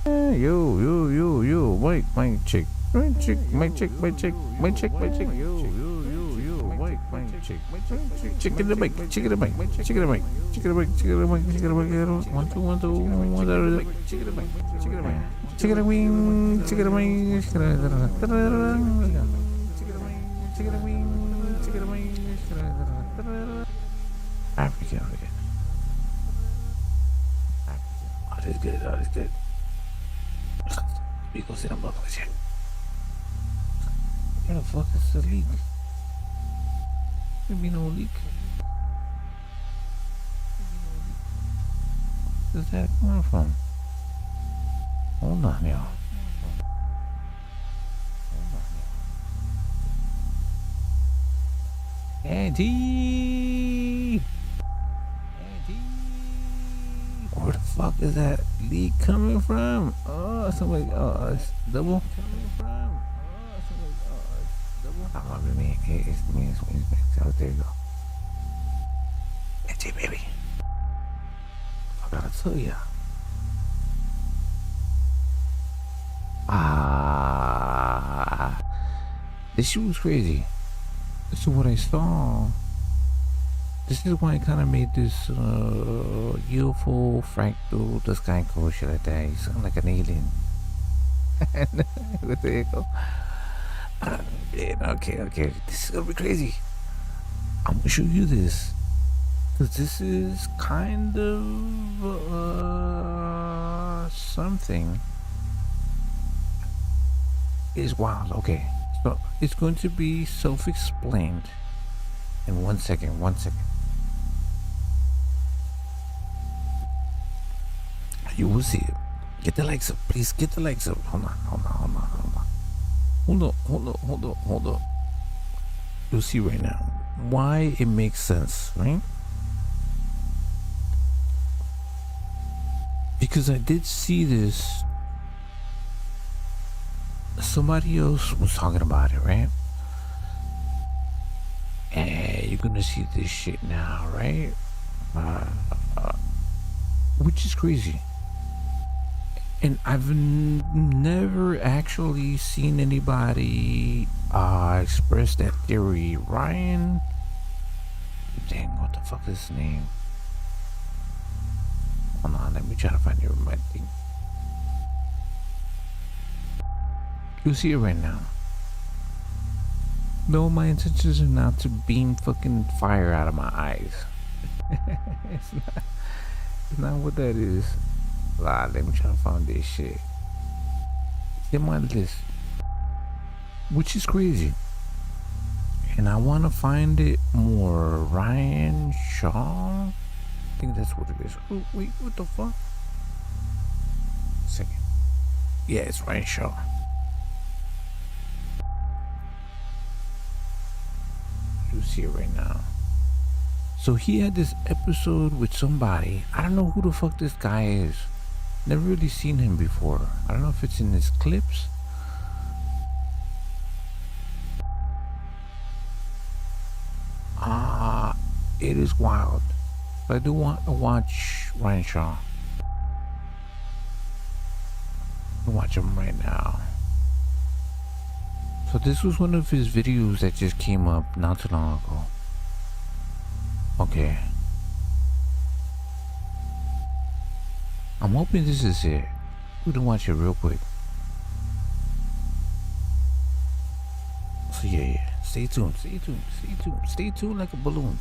Yo, mic check. Mic check. Yo, mic check. Check it the mic. Check it the mic. Check it the mic. Check it the mic. Check it the mic. Check it the mic. 1 2 1 2 1 2. Check it the mic. Check it the mic. Check it the wing. Check it the mic. Check it the wing. Check it the mic. African. Oh, this is good. This is good. We go sit on my shit. Where the fuck is the leak? There be no leak. Where's that coming from? Hold on, y'all. Angie! Where the fuck is that leak coming from? Oh, somebody. Oh, it's double. Oh, me. It's me. Oh, there you go. Angie, baby. I gotta tell ya. This shit was crazy. This is what I saw. This is why I kind of made this UFO fractal, the sky code shit like that. You sound like an alien. What the hell? Okay. This is gonna be crazy. I'm gonna show you this. Because this is kind of something. It's wild. Okay. So it's going to be self-explained in 1 second. You will see it. Get the likes up. Please get the likes up. Hold on. You'll see right now why it makes sense, right? Because I did see this. Somebody else was talking about it, right? And you're gonna see this shit now, right? Which is crazy. And I've never actually seen anybody express that theory. Ryan, dang, what the fuck is his name? Hold on, let me try to find it in my thing. You'll see it right now. No, my intentions are not to beam fucking fire out of my eyes. It's not what that is. Let me try to find this shit. It's in my list, which is crazy, and I want to find it more. Ryan Shaw, I think that's what it is. Oh, wait, what the fuck? Second. Yeah, it's Ryan Shaw. You see it right now. So he had this episode with somebody. I don't know who the fuck this guy is. Never really seen him before. I don't know if it's in his clips. It is wild. But I do want to watch Ryan Shaw. I'll watch him right now. So this was one of his videos that just came up not too long ago. Okay. I'm hoping this is it. We're gonna watch it real quick. So yeah. Stay tuned like a balloon.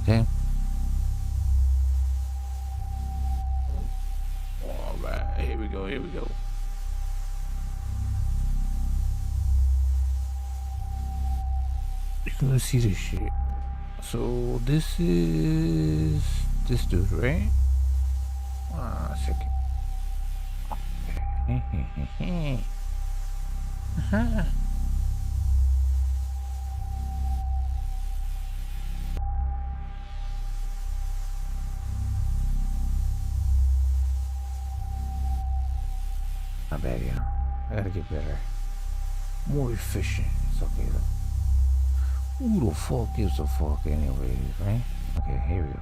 Okay? Alright, here we go. You're gonna see this shit. So this is this dude, right? Second. Okay. Not bad, yeah. I gotta get better. More efficient. It's okay though. Who the fuck gives a fuck anyways, right? Okay, here we go.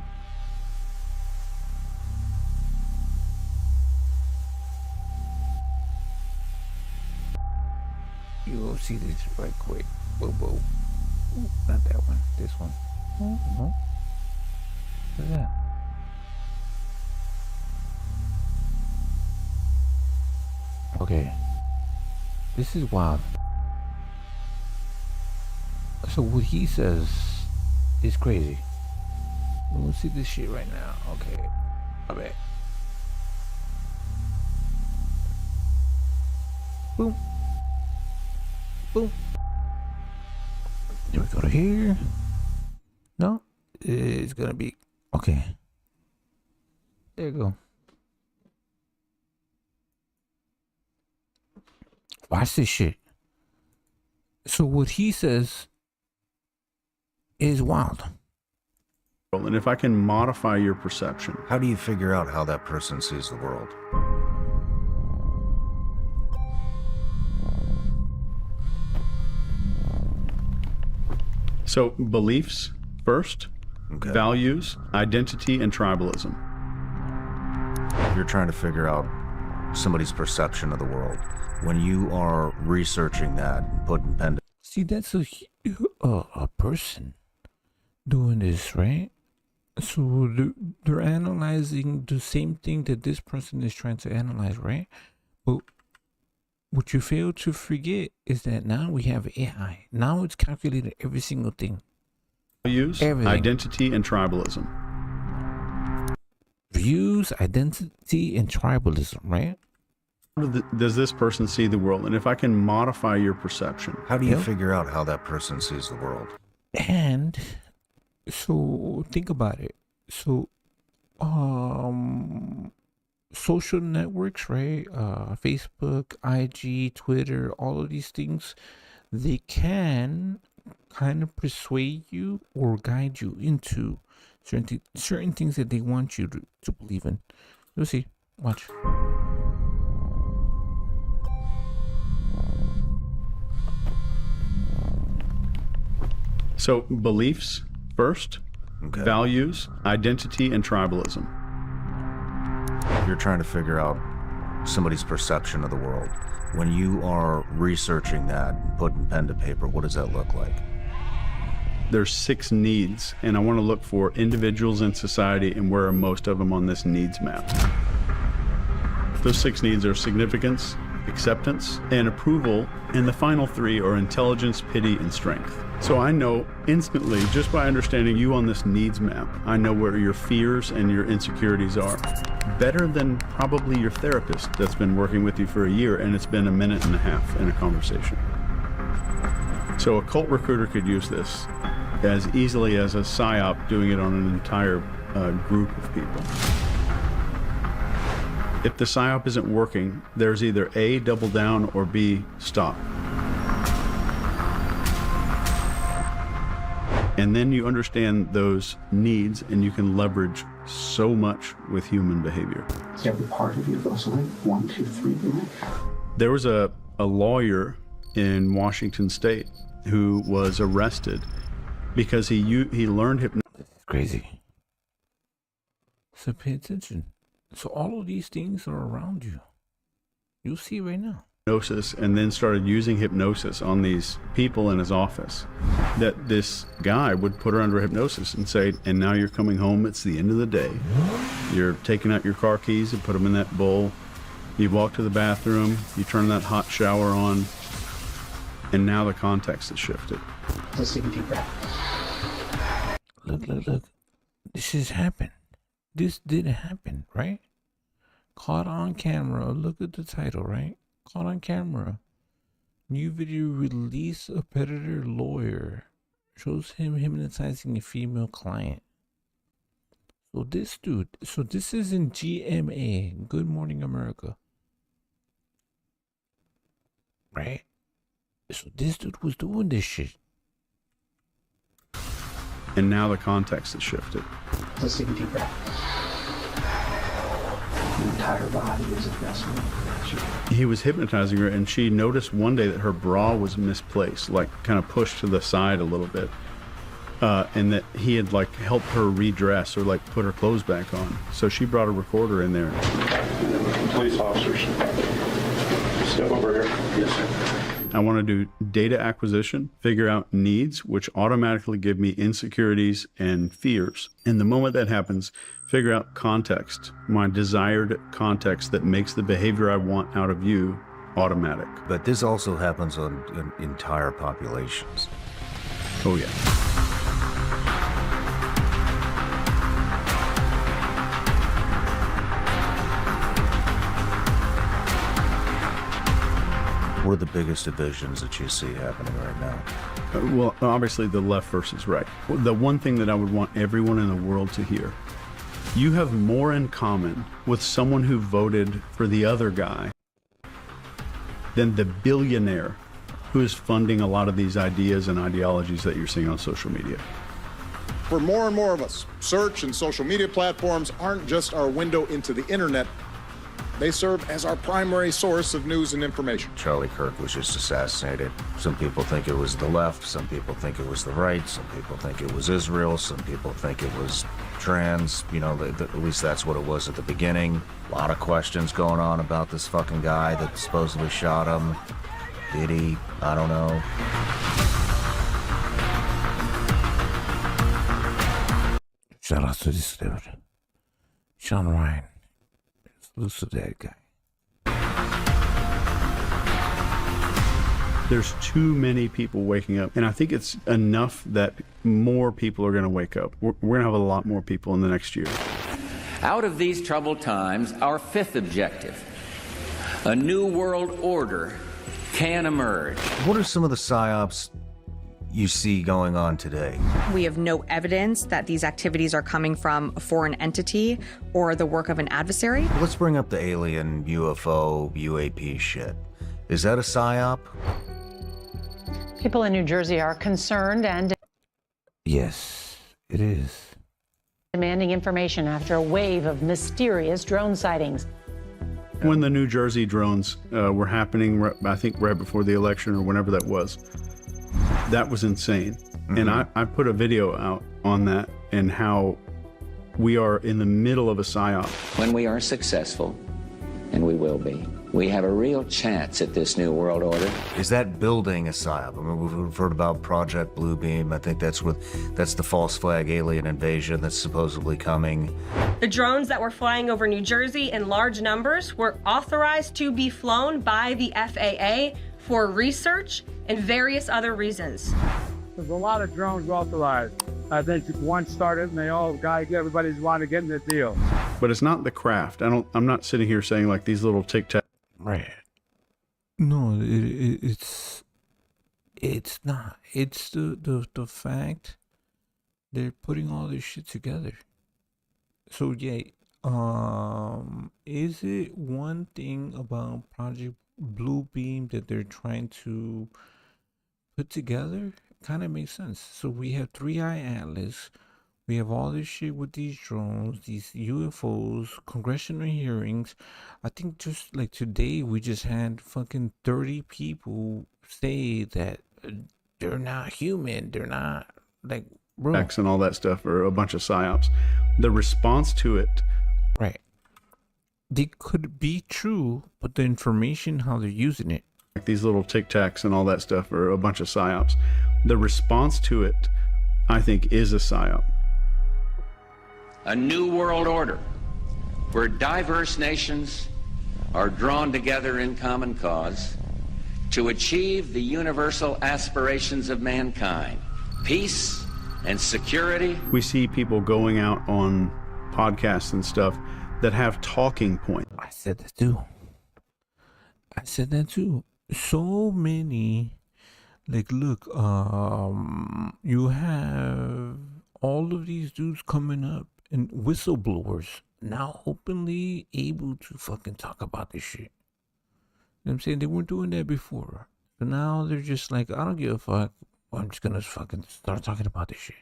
see this right quick. Whoa, whoa. Ooh, not that one. This one. No. Look at that. Okay. This is wild. So what he says is crazy. We'll see this shit right now. Okay. I bet. Boom. Boom. Then we go to here. No, it's gonna be okay. There you go. Watch this shit. So what he says is wild. And if I can modify your perception. How do you figure out how that person sees the world? So beliefs first, Okay. values, identity, and tribalism. You're trying to figure out somebody's perception of the world. When you are researching that and putting pen to... See, that's a person doing this, right? So they're analyzing the same thing that this person is trying to analyze, right? But what you fail to forget is that now we have AI. Now it's calculated every single thing. Values, Everything. identity, and tribalism. Views, identity, and tribalism, right? How does this person see the world? And if I can modify your perception. How do you Yep. figure out how that person sees the world? And so think about it. So social networks, right? Facebook, IG, Twitter, all of these things, they can kind of persuade you or guide you into certain things that they want you to believe in. You'll see. Watch. So beliefs first, Okay. values, identity, and tribalism. You're trying to figure out somebody's perception of the world. When you are researching that and putting pen to paper, what does that look like? There's 6 needs, and I want to look for individuals in society and where are most of them on this needs map. Those 6 needs are significance, acceptance, and approval, and the final 3 are intelligence, pity, and strength. So I know instantly, just by understanding you on this needs map, I know where your fears and your insecurities are. Better than probably your therapist that's been working with you for a year and it's been a minute and a half in a conversation. So a cult recruiter could use this as easily as a psyop doing it on an entire group of people. If the psyop isn't working, there's either A, double down, or B, stop. And then you understand those needs and you can leverage so much with human behavior. Every part of you goes like 1, 2, 3, right? There was a lawyer in Washington State who was arrested because he learned hypnosis. It's crazy. So pay attention. So all of these things are around you. You'll see right now. And then started using hypnosis on these people in his office. That this guy would put her under hypnosis and say, and now you're coming home, it's the end of the day. You're taking out your car keys and put them in that bowl. You walk to the bathroom, you turn that hot shower on, and now the context has shifted. Let's take a deep breath. Look. This has happened. This did happen, right? Caught on camera. Look at the title, right? Caught on camera. New video release a predator lawyer. Shows him hypnotizing a female client. So this dude, so this is in GMA, Good Morning America. Right? So this dude was doing this shit. And now the context has shifted. Let's take a deep breath. The entire body is a vessel. He was hypnotizing her, and she noticed one day that her bra was misplaced, like kind of pushed to the side a little bit, and that he had like helped her redress or like put her clothes back on. So she brought a recorder in there. Police officers, step over here. Yes, sir. I want to do data acquisition, figure out needs, which automatically give me insecurities and fears. And the moment that happens, figure out context, my desired context that makes the behavior I want out of you automatic. But this also happens on entire populations. Oh, yeah. What are the biggest divisions that you see happening right now? Well, obviously the left versus right. The one thing that I would want everyone in the world to hear, you have more in common with someone who voted for the other guy than the billionaire who is funding a lot of these ideas and ideologies that you're seeing on social media. For more and more of us, search and social media platforms aren't just our window into the internet. They serve as our primary source of news and information. Charlie Kirk was just assassinated. Some people think it was the left, some people think it was the right, some people think it was Israel, some people think it was trans. You know, at least that's what it was at the beginning. A lot of questions going on about this fucking guy that supposedly shot him. Did he? I don't know. Shout out to this dude, Sean Ryan. Salute to that guy. There's too many people waking up, and I think it's enough that more people are going to wake up. We're going to have a lot more people in the next year. Out of these troubled times, our fifth objective, a new world order, can emerge. What are some of the psyops you see going on today? We have no evidence that these activities are coming from a foreign entity or the work of an adversary. Let's bring up the alien, UFO, UAP shit. Is that a psyop? People in New Jersey are concerned and Yes, it is. demanding information after a wave of mysterious drone sightings. When the New Jersey drones were happening, I think right before the election or whenever that was, that was insane. Mm-hmm. And I put a video out on that and how we are in the middle of a psyop. When we are successful, and we will be, we have a real chance at this new world order. Is that building a psyop? I mean, we've heard about Project Bluebeam. I think that's the false flag alien invasion that's supposedly coming. The drones that were flying over New Jersey in large numbers were authorized to be flown by the FAA for research and various other reasons. There's a lot of drones authorized. I think one started and everybody's wanting to get in the deal. But it's not the craft. I'm not sitting here saying like these little tic tac. Right. No, it's not. It's the fact they're putting all this shit together. So yeah, is it one thing about Project Bluebeam that they're trying to put together? Kind of makes sense. So we have 3-Eye Atlas. We have all this shit with these drones, these UFOs, congressional hearings. I think just like today, we just had fucking 30 people say that they're not human. They're not like, bro. And all that stuff are a bunch of psyops. The response to it. Right. They could be true, but the information, how they're using it. Like these little tic tacs and all that stuff are a bunch of psyops. The response to it, I think, is a psyop. A new world order where diverse nations are drawn together in common cause to achieve the universal aspirations of mankind, peace and security. We see people going out on podcasts and stuff that have talking points. I said that too. So many, like, look, you have all of these dudes coming up and whistleblowers now openly able to fucking talk about this shit. You know what I'm saying? They weren't doing that before. So now they're just like, I don't give a fuck. I'm just gonna fucking start talking about this shit.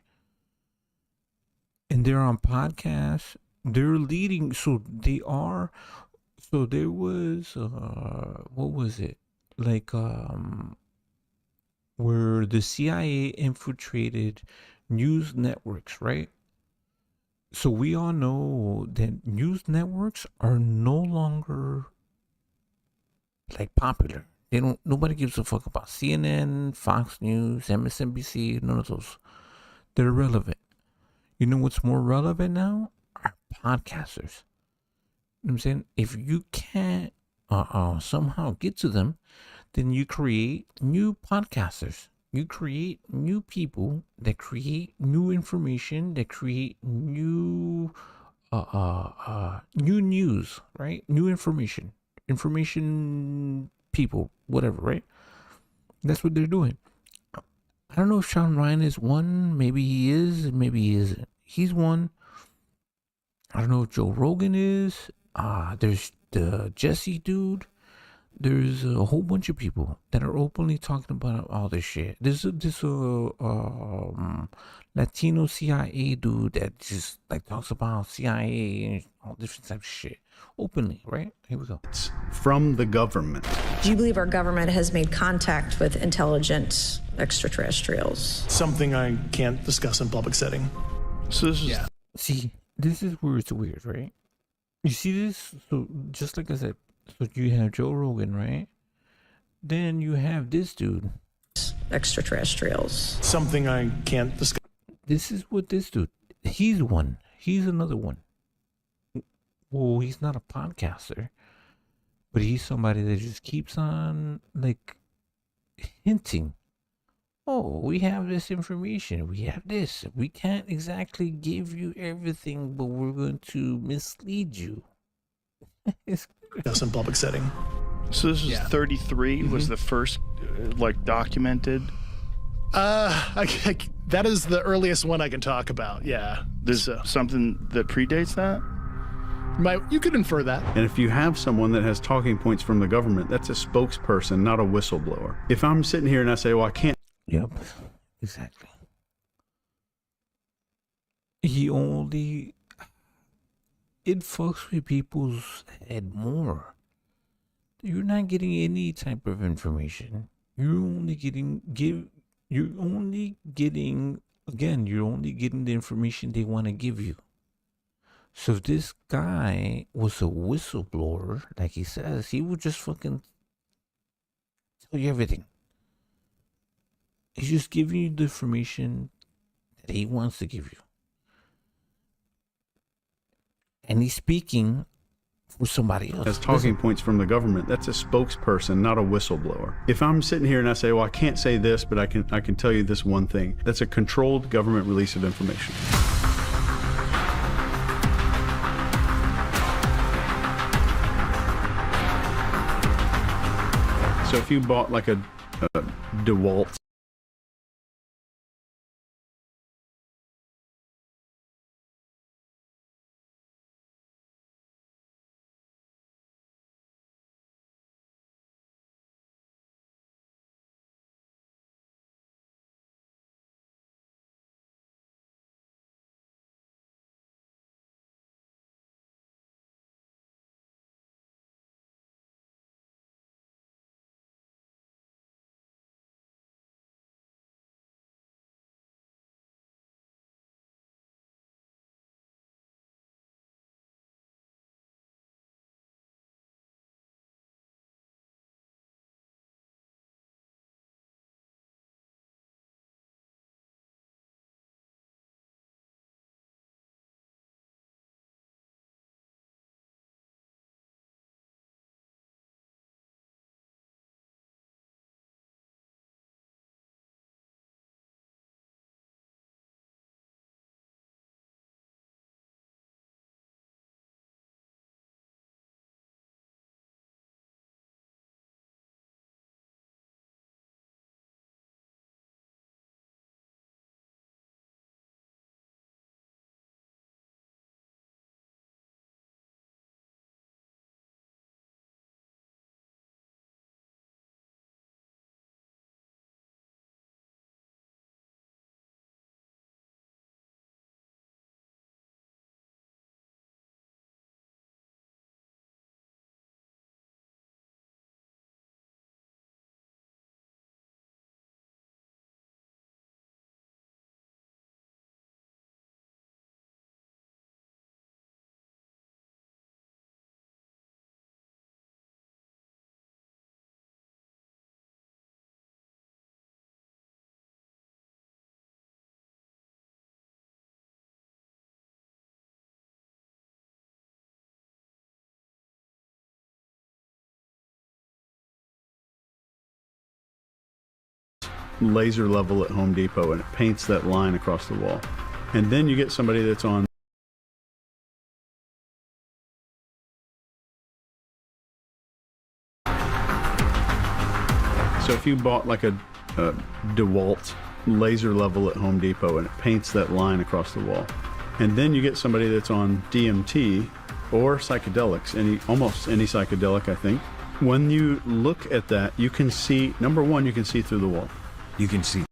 And they're on podcasts. They're leading. So they are. So there was, what was it? Like, where the CIA infiltrated news networks, right? So we all know that news networks are no longer like popular. They don't. Nobody gives a fuck about CNN, Fox News, MSNBC. None of those. They're irrelevant. You know what's more relevant now? Are podcasters. You know what I'm saying? If you can't somehow get to them, then you create new podcasters. You create new people that create new information, that create new new news, right? New information people, whatever, right? That's what they're doing. I don't know if Sean Ryan is one. Maybe he is. Maybe he isn't. He's one. I don't know if Joe Rogan is. There's the Jesse dude. There's a whole bunch of people that are openly talking about all this shit. There's this Latino CIA dude that just like talks about CIA and all different types of shit openly, right? Here we go. It's from the government. Do you believe our government has made contact with intelligent extraterrestrials? Something I can't discuss in public setting. So this is See, this is where it's weird, right? You see this? So just like I said, so you have Joe Rogan, right? Then you have this dude. Extraterrestrials. Something I can't discuss. This is what this dude. He's one. He's another one. Well, he's not a podcaster, but he's somebody that just keeps on like hinting. Oh, we have this information. We have this. We can't exactly give you everything, but we're going to mislead you. Discuss in public setting. So this is 33 was the first like documented. That is the earliest one I can talk about. Yeah. There's something that predates that. You could infer that. And if you have someone that has talking points from the government, that's a spokesperson, not a whistleblower. If I'm sitting here and I say, well, I can't. Yep, exactly. It fucks with people's head more. You're not getting any type of information. You're only getting the information they want to give you. So if this guy was a whistleblower, like he says, he would just fucking tell you everything. He's just giving you the information that he wants to give you. And he's speaking for somebody else. As talking points from the government, that's a spokesperson, not a whistleblower. If I'm sitting here and I say, well, I can't say this, but I can tell you this one thing, that's a controlled government release of information. So if you bought like a DeWalt laser level at Home Depot, and it paints that line across the wall. And then you get somebody that's on So if you bought like a DeWalt laser level at Home Depot, and it paints that line across the wall. And then you get somebody that's on DMT or psychedelics, almost any psychedelic, I think. When you look at that, you can see, number one, you can see through the wall. You can see.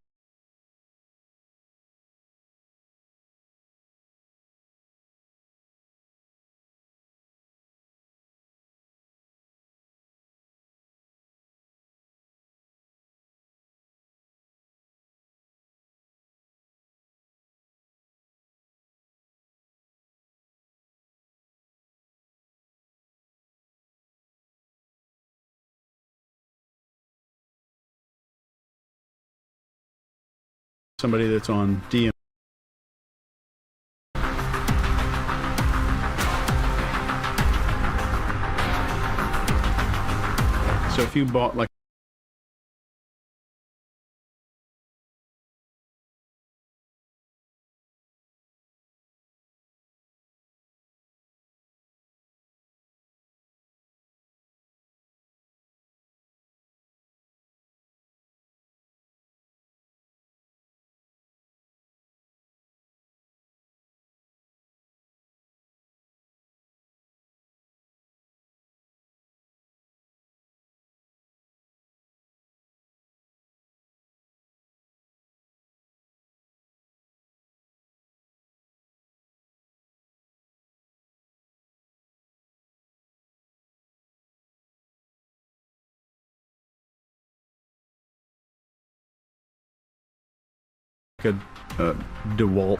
Somebody that's on DMT. So if you bought like a DeWalt.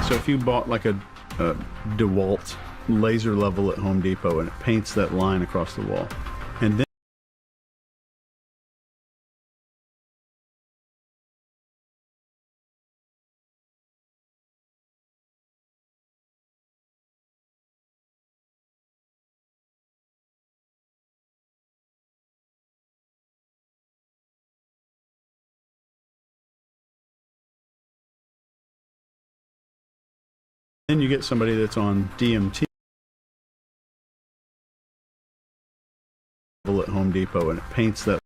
So if you bought like a DeWalt laser level at Home Depot, and it paints that line across the wall. And then you get somebody that's on DMT at Home Depot, and it paints that.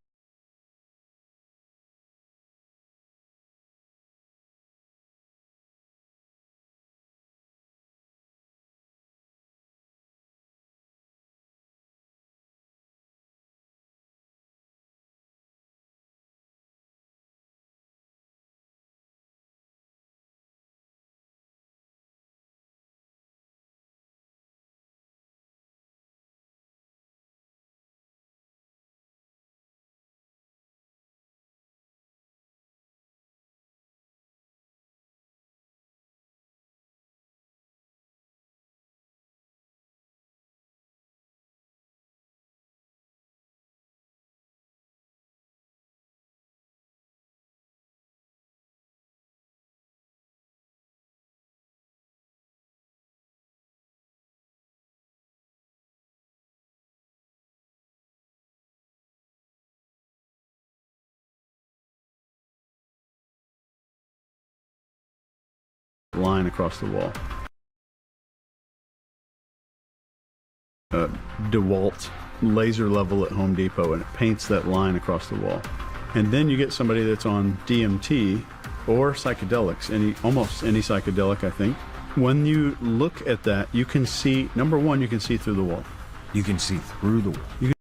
Line across the wall. DeWalt laser level at Home Depot, and it paints that line across the wall. And then you get somebody that's on DMT or psychedelics, almost any psychedelic, I think. When you look at that, you can see, number one, you can see through the wall. You can see through the wall. You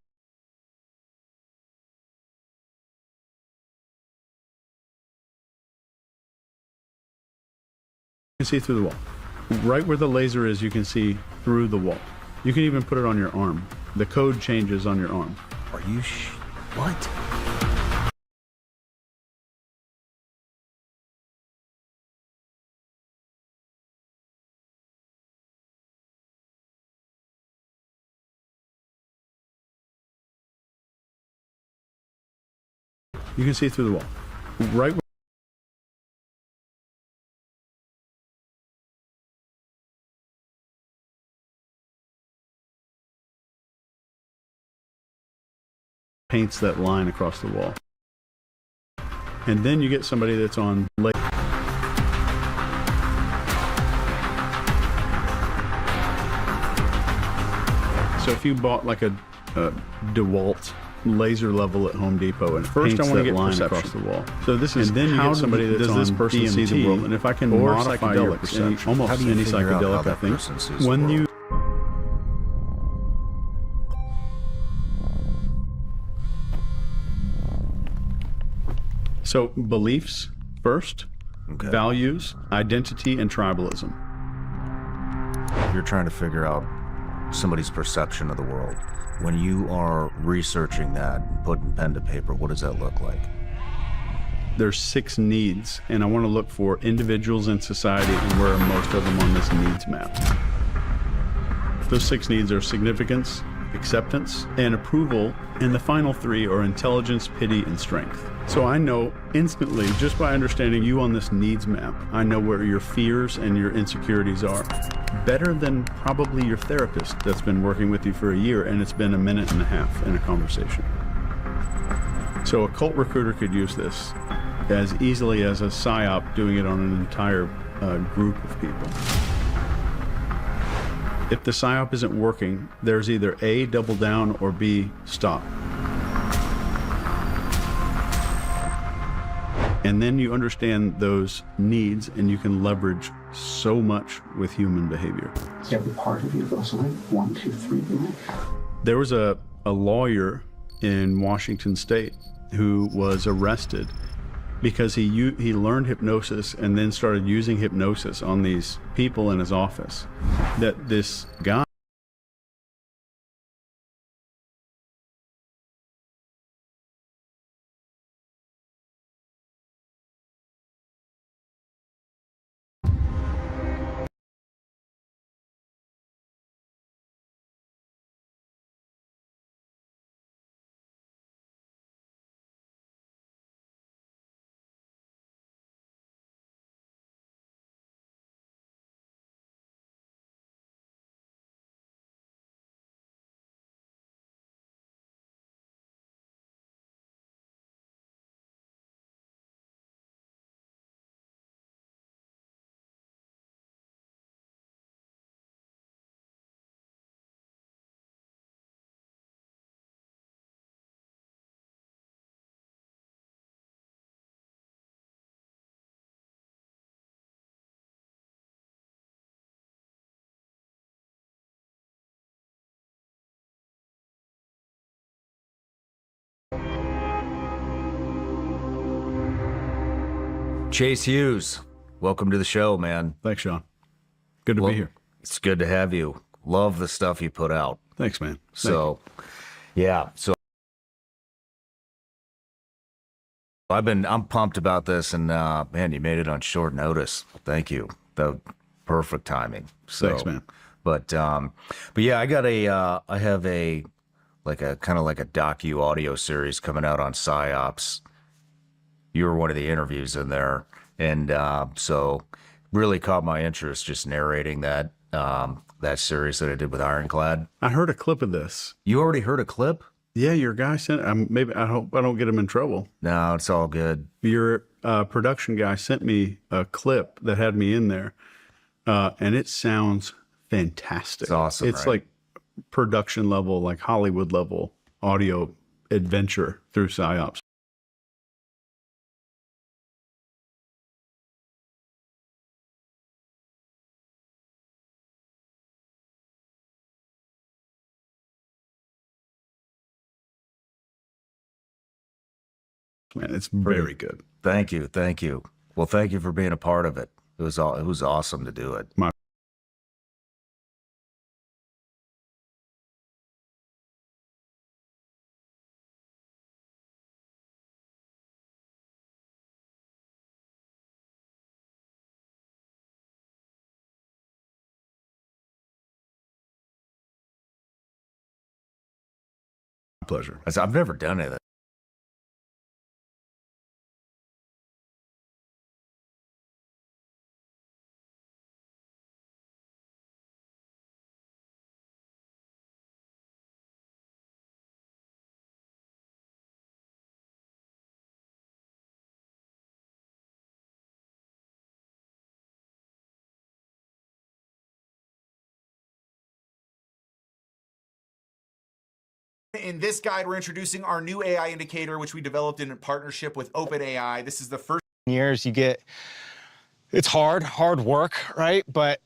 can see through the wall. Right where the laser is, you can see through the wall. You can even put it on your arm. The code changes on your arm. Are you what? You can see through the wall. Right paints that line across the wall. And then you get somebody that's on late. So if you bought like a DeWalt laser level at Home Depot and first I want to get line across the wall. So this is, and then you get somebody that's does this person DMT, see the world, and if I can modify your perception, almost any psychedelic, I think, when you so beliefs first, values, identity, and tribalism. You're trying to figure out somebody's perception of the world. When you are researching that and putting pen to paper, what does that look like? There's 6 needs, and I want to look for individuals in society and where are most of them on this needs map. Those 6 needs are significance, acceptance, and approval, and the final 3 are intelligence, pity, and strength. So I know instantly, just by understanding you on this needs map, I know where your fears and your insecurities are. Better than probably your therapist that's been working with you for a year and it's been a minute and a half in a conversation. So a cult recruiter could use this as easily as a psyop doing it on an entire group of people. If the psyop isn't working, there's either A, double down, or B, stop. And then you understand those needs and you can leverage so much with human behavior. Every part of you goes like 1, 2, 3 blank. There was a lawyer in Washington State who was arrested because he learned hypnosis and then started using hypnosis on these people in his office. That this guy Chase Hughes, welcome to the show, man. Thanks, Sean. Good to be here. It's good to have you. Love the stuff you put out. Thanks, man. So, yeah. So I'm pumped about this, and man, you made it on short notice. Thank you. The perfect timing. So, Thanks, man. But yeah, I have a kind of like a docu audio series coming out on psyops. You were one of the interviews in there, and so really caught my interest just narrating that that series that I did with Ironclad. I heard a clip of this. You already heard a clip? Yeah, your guy sent. Maybe I hope I don't get him in trouble. No, it's all good. Your production guy sent me a clip that had me in there, and it sounds fantastic. It's awesome. It's right? like production level, like Hollywood level audio adventure through psyops. Man, it's very good. Thank you. Well, thank you for being a part of it. It was awesome to do it. My pleasure. I've never done it. In this guide, we're introducing our new AI indicator, which we developed in partnership with OpenAI. This is the first years it's hard work, right? But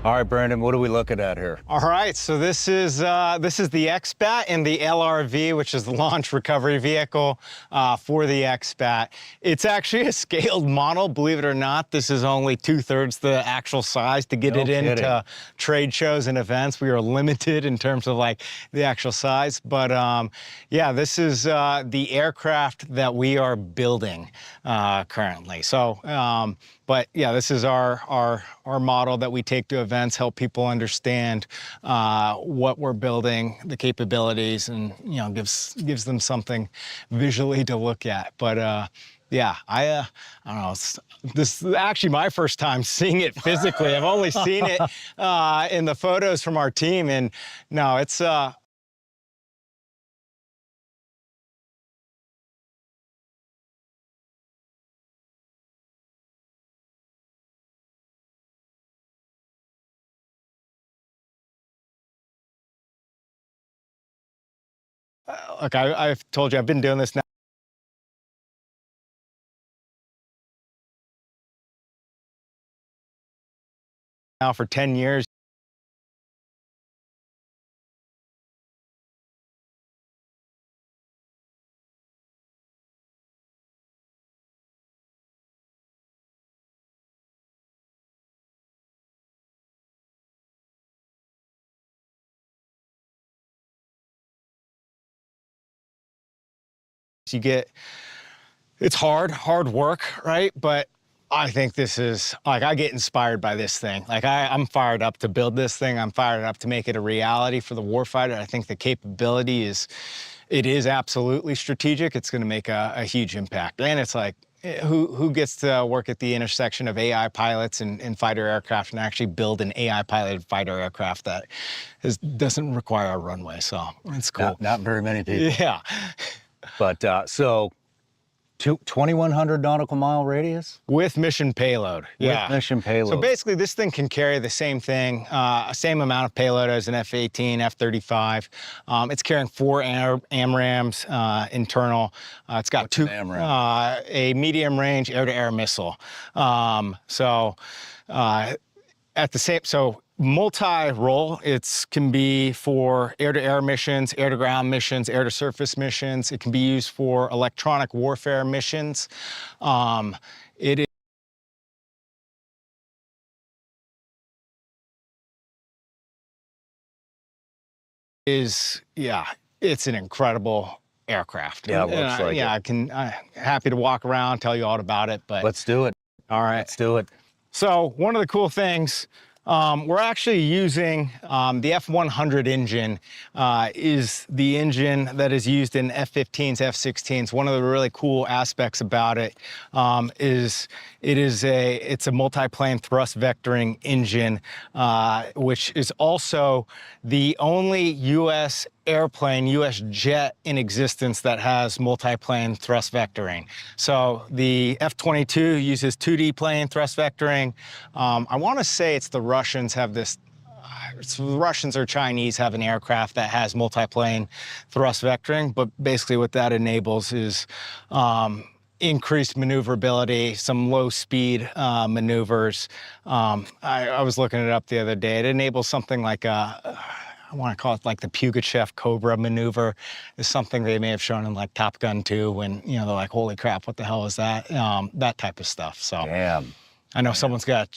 All right, Brandon, what are we looking at here? all right, so this is the XBAT and the LRV, which is the launch recovery vehicle for the XBAT. It's actually a scaled model, believe it or not. This is only 2/3 the actual size to get into trade shows and events. We are limited in terms of like the actual size, but yeah, this is the aircraft that we are building currently. So. But yeah, this is our model that we take to events, help people understand what we're building, the capabilities, and gives them something visually to look at. But yeah, I don't know. This is actually my first time seeing it physically. I've only seen it in the photos from our team, and no, it's. Look, I've told you I've been doing this now for 10 years. It's hard work, right? But I think this is, like, I get inspired by this thing. Like, I'm fired up to build this thing. I'm fired up to make it a reality for the warfighter. I think the capability is absolutely strategic. It's gonna make a huge impact. And it's like, who gets to work at the intersection of AI pilots and fighter aircraft and actually build an AI piloted fighter aircraft that doesn't require a runway? So it's cool. Not very many people. Yeah. But so 2,100 nautical mile radius? With mission payload. With mission payload. So basically this thing can carry the same thing, same amount of payload as an F-18, F-35. It's carrying 4 AMRAAMs internal. It's got What's an AMRAAM? A medium range air-to-air missile. So multi-role, it can be for air-to-air missions, air-to-ground missions, air-to-surface missions. It can be used for electronic warfare missions. It is, yeah, it's an incredible aircraft. Yeah, it looks like it. I'm happy to walk around, tell you all about it, but. Let's do it. All right. Let's do it. So one of the cool things, we're actually using the F-100 engine is the engine that is used in F-15s, F-16s. One of the really cool aspects about it is it's a multiplane thrust vectoring engine, which is also the only U.S. airplane, U.S. jet in existence that has multiplane thrust vectoring. So the F-22 uses 2D plane thrust vectoring. I want to say it's the Russians have this, the Russians or Chinese have an aircraft that has multiplane thrust vectoring, but basically what that enables is increased maneuverability, some low speed maneuvers. I was looking it up the other day. It enables something like I want to call it like the Pugachev Cobra maneuver, is something they may have shown in like Top Gun 2 when, they're like, holy crap, what the hell is that? That type of stuff. So Damn. I know someone's got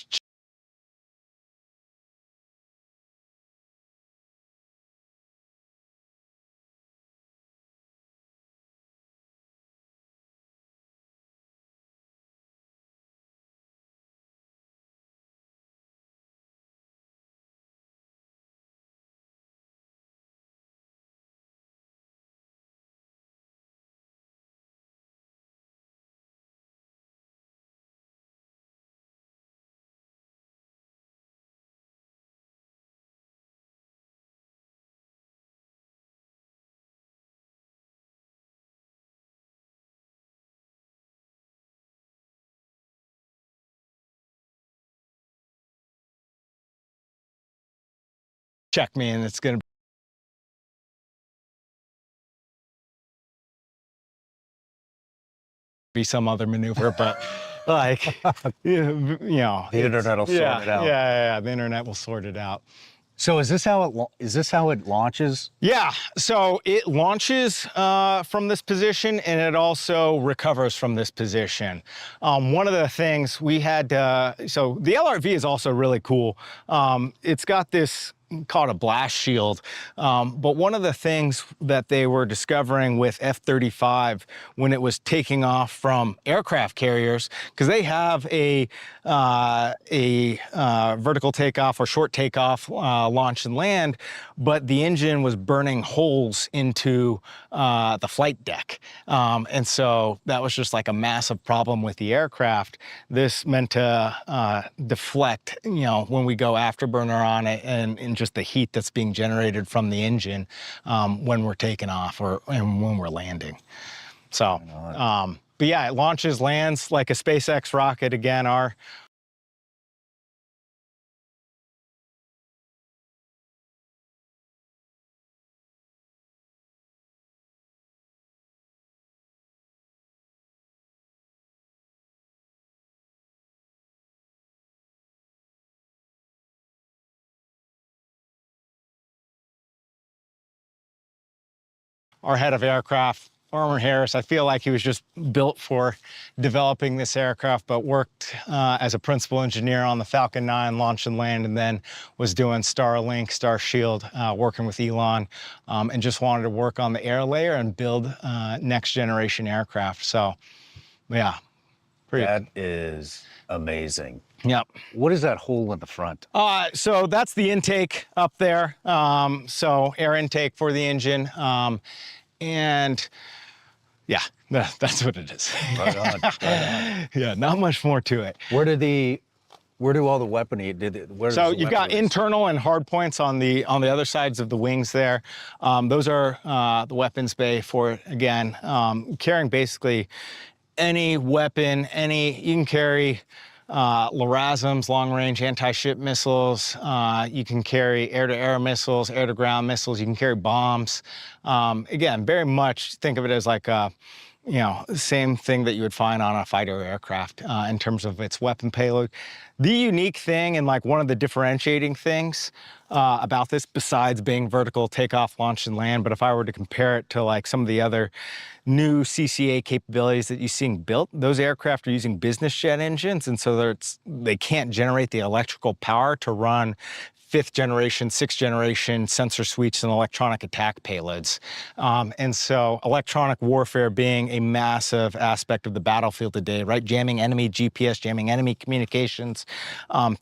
check me, and it's going to be some other maneuver, but like, you know, The internet will sort it out. Yeah, the internet will sort it out. So is this how it launches? Yeah, so it launches from this position, and it also recovers from this position. One of the things we had, so the LRV is also really cool. It's got this called a blast shield. But one of the things that they were discovering with F-35 when it was taking off from aircraft carriers, because they have a vertical takeoff or short takeoff, launch and land, but the engine was burning holes into the flight deck. And so that was just like a massive problem with the aircraft. This meant to deflect, you know, when we go afterburner on it, and just the heat that's being generated from the engine when we're taking off and when we're landing. So, but yeah, it launches, lands like a SpaceX rocket. Again, our head of aircraft, Armor Harris, I feel like he was just built for developing this aircraft, but worked as a principal engineer on the Falcon 9 launch and land, and then was doing Starlink, Starshield, working with Elon, and just wanted to work on the air layer and build next generation aircraft. So, yeah. That is amazing. Yep. What is that hole in the front? So that's the intake up there. So air intake for the engine. And yeah, that's what it is. Right on, right on. Yeah, not much more to it. Where do all the weaponry, so you've got internal and hard points on the other sides of the wings there. Those are the weapons bay for it. Again, carrying basically any weapon, you can carry LRASMs, long-range anti-ship missiles. You can carry air-to-air missiles, air-to-ground missiles. You can carry bombs. Again, very much think of it as like a, you know, same thing that you would find on a fighter aircraft in terms of its weapon payload. The unique thing, and like one of the differentiating things about this, besides being vertical takeoff, launch, and land, but if I were to compare it to like some of the other new CCA capabilities that you're seeing built, those aircraft are using business jet engines, and so they can't generate the electrical power to run 5th generation, 6th generation sensor suites and electronic attack payloads. And so electronic warfare being a massive aspect of the battlefield today, right? Jamming enemy GPS, jamming enemy communications,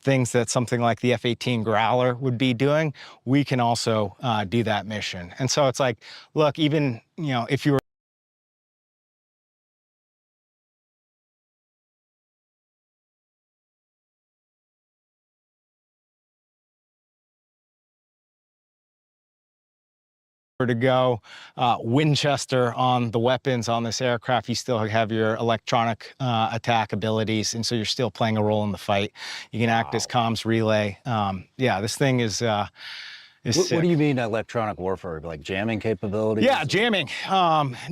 things that something like the F-18 Growler would be doing, we can also do that mission. And so it's like, look, even, you know, if you were to go Winchester on the weapons on this aircraft, you still have your electronic attack abilities, and so you're still playing a role in the fight. You can act as comms relay. Yeah, this thing is what do you mean electronic warfare? Like jamming capabilities? Yeah, jamming.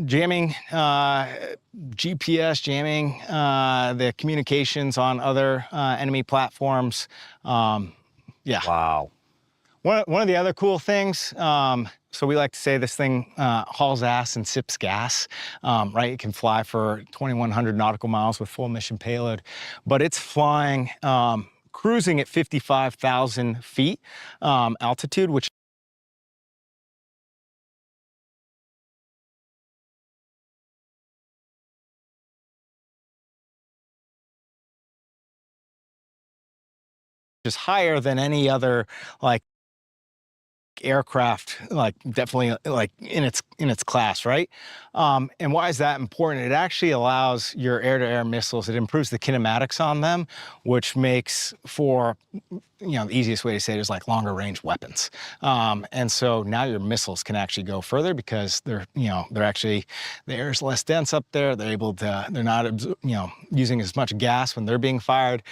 Jamming GPS, jamming the communications on other enemy platforms. Yeah. Wow. One of the other cool things, so we like to say this thing hauls ass and sips gas, right? It can fly for 2,100 nautical miles with full mission payload, but it's flying, cruising at 55,000 feet altitude, which is higher than any other like aircraft, like definitely like in its class, right? And why is that important? It actually allows your air-to-air missiles, it improves the kinematics on them, which makes for, you know, the easiest way to say it is like longer range weapons. And so now your missiles can actually go further because they're actually, the air is less dense up there. They're able to, they're not, you know, using as much gas when they're being fired.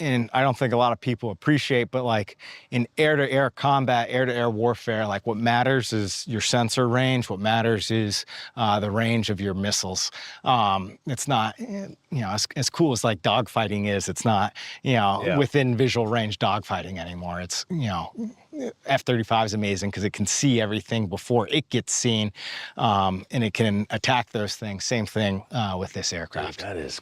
and I don't think a lot of people appreciate, but like in air-to-air combat, air-to-air warfare, like what matters is your sensor range. What matters is the range of your missiles. It's not, as cool as like dogfighting is, it's not, within visual range dogfighting anymore. It's, F-35 is amazing because it can see everything before it gets seen, and it can attack those things. Same thing with this aircraft. Dude, that is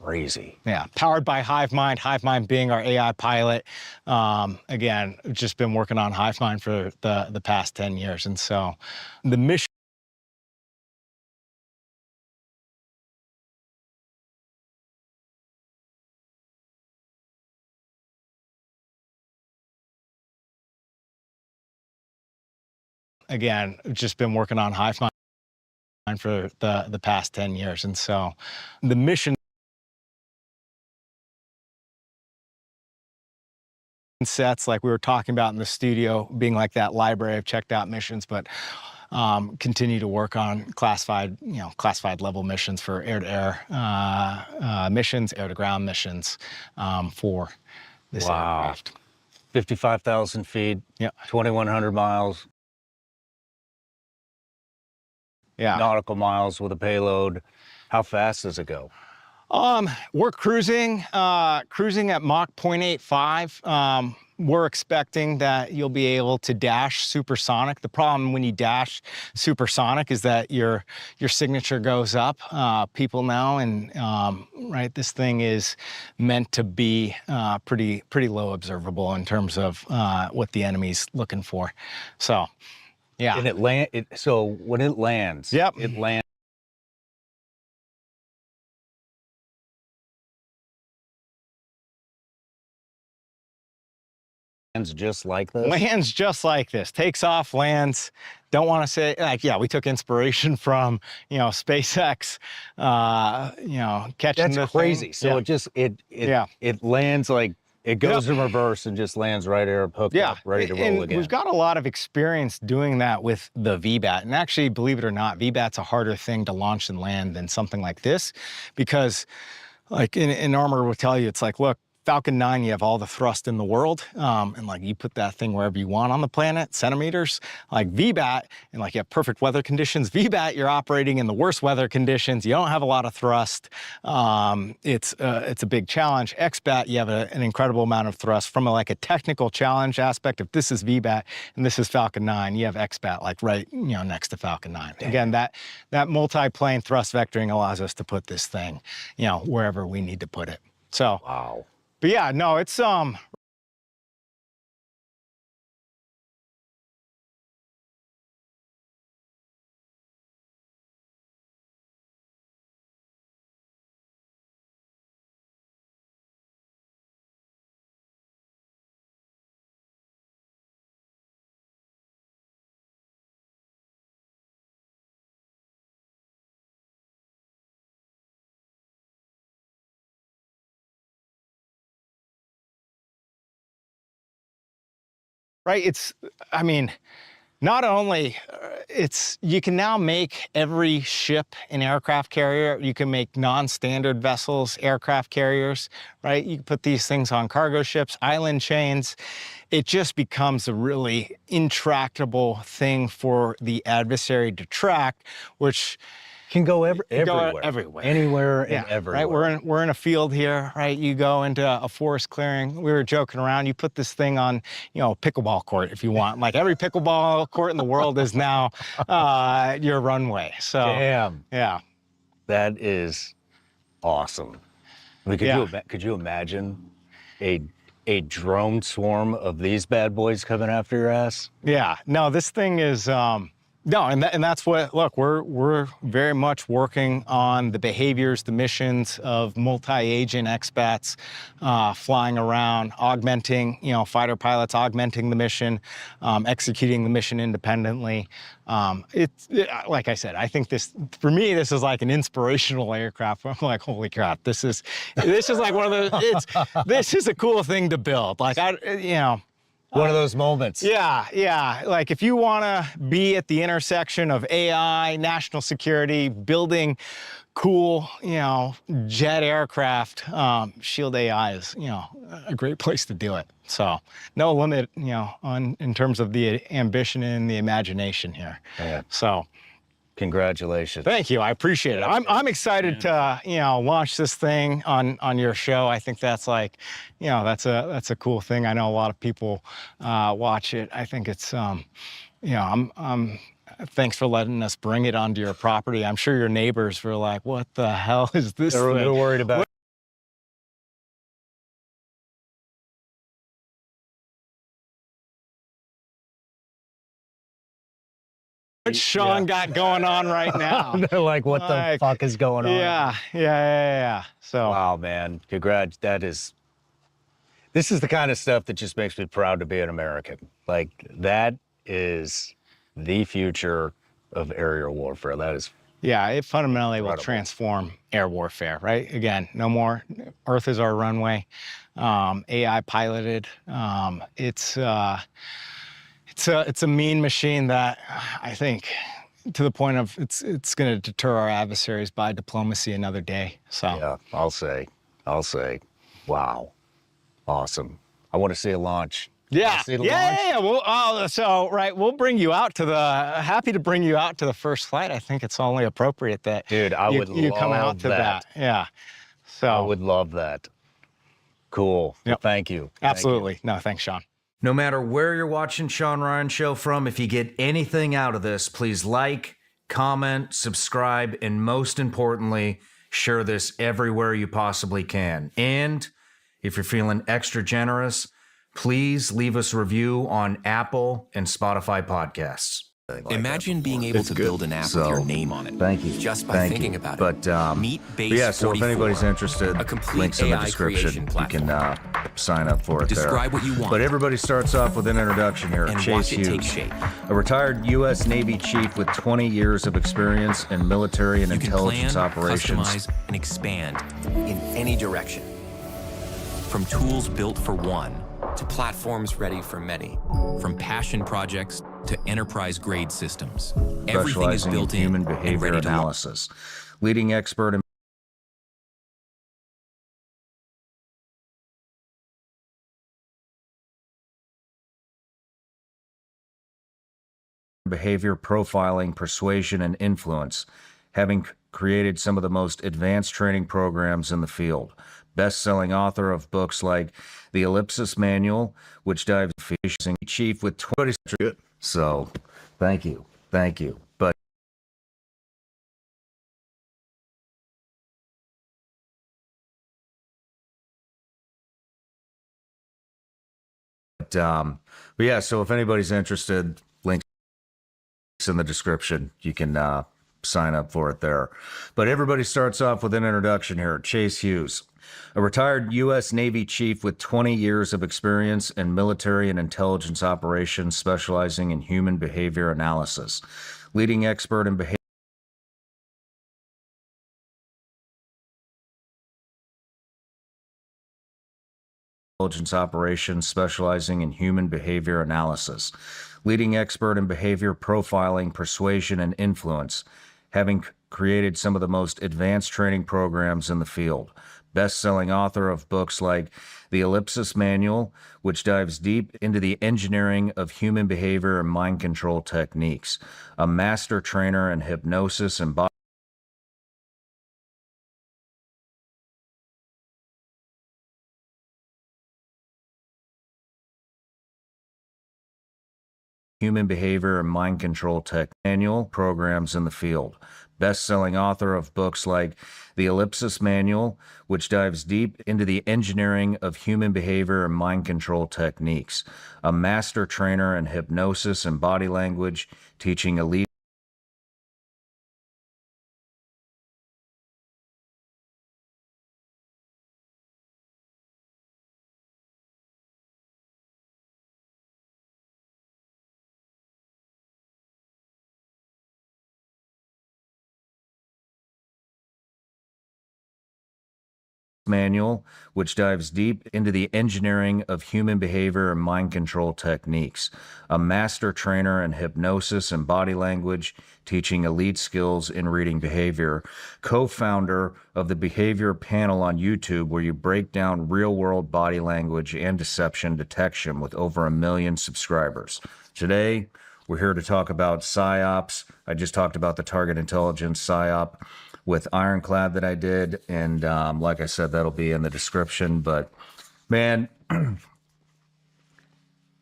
crazy. Yeah, powered by HiveMind being our AI pilot. Again, just been working on HiveMind for the past 10 years. And so the mission again, just been working on HiveMind for the past 10 years. And so the mission sets, like we were talking about in the studio, being like that library of checked out missions, but continue to work on classified level missions for air-to-air missions, air-to-ground missions for this aircraft. 55,000 feet, 2,100 miles. Yeah. Nautical miles with a payload. How fast does it go? We're cruising at Mach 0.85. We're expecting that you'll be able to dash supersonic. The problem when you dash supersonic is that your signature goes up. People know, and right, this thing is meant to be pretty low observable in terms of what the enemy's looking for. So, yeah. And so when it lands, it lands. Just like this? Lands just like this. Takes off, lands. Don't want to say, like, yeah, we took inspiration from, SpaceX, catching That's the crazy. thing. So it lands like, it goes in reverse and just lands right there, hooked up, ready to roll again. We've got a lot of experience doing that with the VBAT. And actually, believe it or not, VBAT's a harder thing to launch and land than something like this, because like in armor will tell you, it's like, look, Falcon 9, you have all the thrust in the world, and like you put that thing wherever you want on the planet, centimeters. Like VBAT, and like you have perfect weather conditions. VBAT, you're operating in the worst weather conditions. You don't have a lot of thrust. It's a big challenge. XBAT, you have an incredible amount of thrust. From a technical challenge aspect, if this is VBAT and this is Falcon 9, you have XBAT like right next to Falcon 9. Damn. Again, that multi-plane thrust vectoring allows us to put this thing wherever we need to put it. So wow. But yeah, no, it's right. Not only you can now make every ship an aircraft carrier. You can make non-standard vessels aircraft carriers, right? You can put these things on cargo ships, island chains. It just becomes a really intractable thing for the adversary to track, which can go everywhere. Anywhere and everywhere. Right? We're in a field here, right? You go into a forest clearing. We were joking around. You put this thing on, a pickleball court if you want. Like every pickleball court in the world is now your runway. So damn. Yeah. That is awesome. Could you imagine a drone swarm of these bad boys coming after your ass? Yeah. No, this thing is no, and that's what, look, we're very much working on the behaviors, the missions of multi-agent expats flying around, augmenting, fighter pilots, augmenting the mission, executing the mission independently. Like I said, I think for me, this is like an inspirational aircraft. I'm like, holy crap, this is like one of those, this is a cool thing to build. Like, One of those moments. Yeah, yeah. Like if you want to be at the intersection of AI, national security, building cool, jet aircraft, Shield AI is, a great place to do it. So no limit, in terms of the ambition and the imagination here. Yeah. So. Congratulations. Thank you. I appreciate it. I'm excited to launch this thing on your show. I think that's like, that's a cool thing. I know a lot of people watch it. I think it's thanks for letting us bring it onto your property. I'm sure your neighbors were like, "What the hell is this?" They're worried about. What Sean got going on right now? They're like, what the fuck is going on? Yeah. So. Wow, man. Congrats. This is the kind of stuff that just makes me proud to be an American. Like, that is the future of aerial warfare. That is. Yeah, it fundamentally incredible. will transform air warfare, right? Again, no more Earth is our runway, AI piloted. It's a mean machine that I think, to the point of it's going to deter our adversaries by diplomacy another day. So yeah, I'll say, wow, awesome. I want to see a launch. Yeah. We'll bring you out to happy to bring you out to the first flight. I think it's only appropriate that dude, you come out to that. Yeah. So I would love that. Cool. Yep. Well, thank you. Absolutely. No, thanks, Sean. No matter where you're watching Sean Ryan Show from, if you get anything out of this, please like, comment, subscribe, and most importantly, share this everywhere you possibly can. And if you're feeling extra generous, please leave us a review on Apple and Spotify podcasts. Imagine being able to build an app with your name on it. Thank you. Just by thinking about it. But Meet Base yeah, so if 44, anybody's interested, a complete links in the AI description. creation You can sign up for it Describe there. what you want. But everybody starts off with an introduction here. And Chase watch it take Hughes, shape. a retired U.S. Navy chief with 20 years of experience in military and You intelligence can plan, operations. customize, and expand in any direction. From tools built for one to platforms ready for many. From passion projects to enterprise-grade systems. Everything is Specializing built in human and behavior ready to analysis. Leading expert in behavior profiling, persuasion, and influence, having created some of the most advanced training programs in the field. Best-selling author of books like The Ellipsis Manual, which dives fishing, chief with 20. So, thank you. But yeah, so if anybody's interested, links in the description. You can sign up for it there. But everybody starts off with an introduction here. Chase Hughes, a retired U.S. Navy chief with 20 years of experience in military and intelligence operations, specializing in human behavior analysis. Leading expert in behavior intelligence operations, specializing in human behavior analysis. Leading expert in behavior profiling, persuasion, and influence, having created some of the most advanced training programs in the field. Best-selling author of books like The Ellipsis Manual, which dives deep into the engineering of human behavior and mind control techniques. A master trainer in hypnosis and body human behavior and mind control tech manual programs in the field. Best-selling author of books like The Ellipsis Manual, which dives deep into the engineering of human behavior and mind control techniques. A master trainer in hypnosis and body language, teaching elite manual, which dives deep into the engineering of human behavior and mind control techniques. A master trainer in hypnosis and body language, teaching elite skills in reading behavior. Co-founder of the Behavior Panel on YouTube, where you break down real-world body language and deception detection with over 1 million subscribers. Today, we're here to talk about PSYOPs. I just talked about the target intelligence PSYOP with Ironclad that I did, and like I said, that'll be in the description. But man,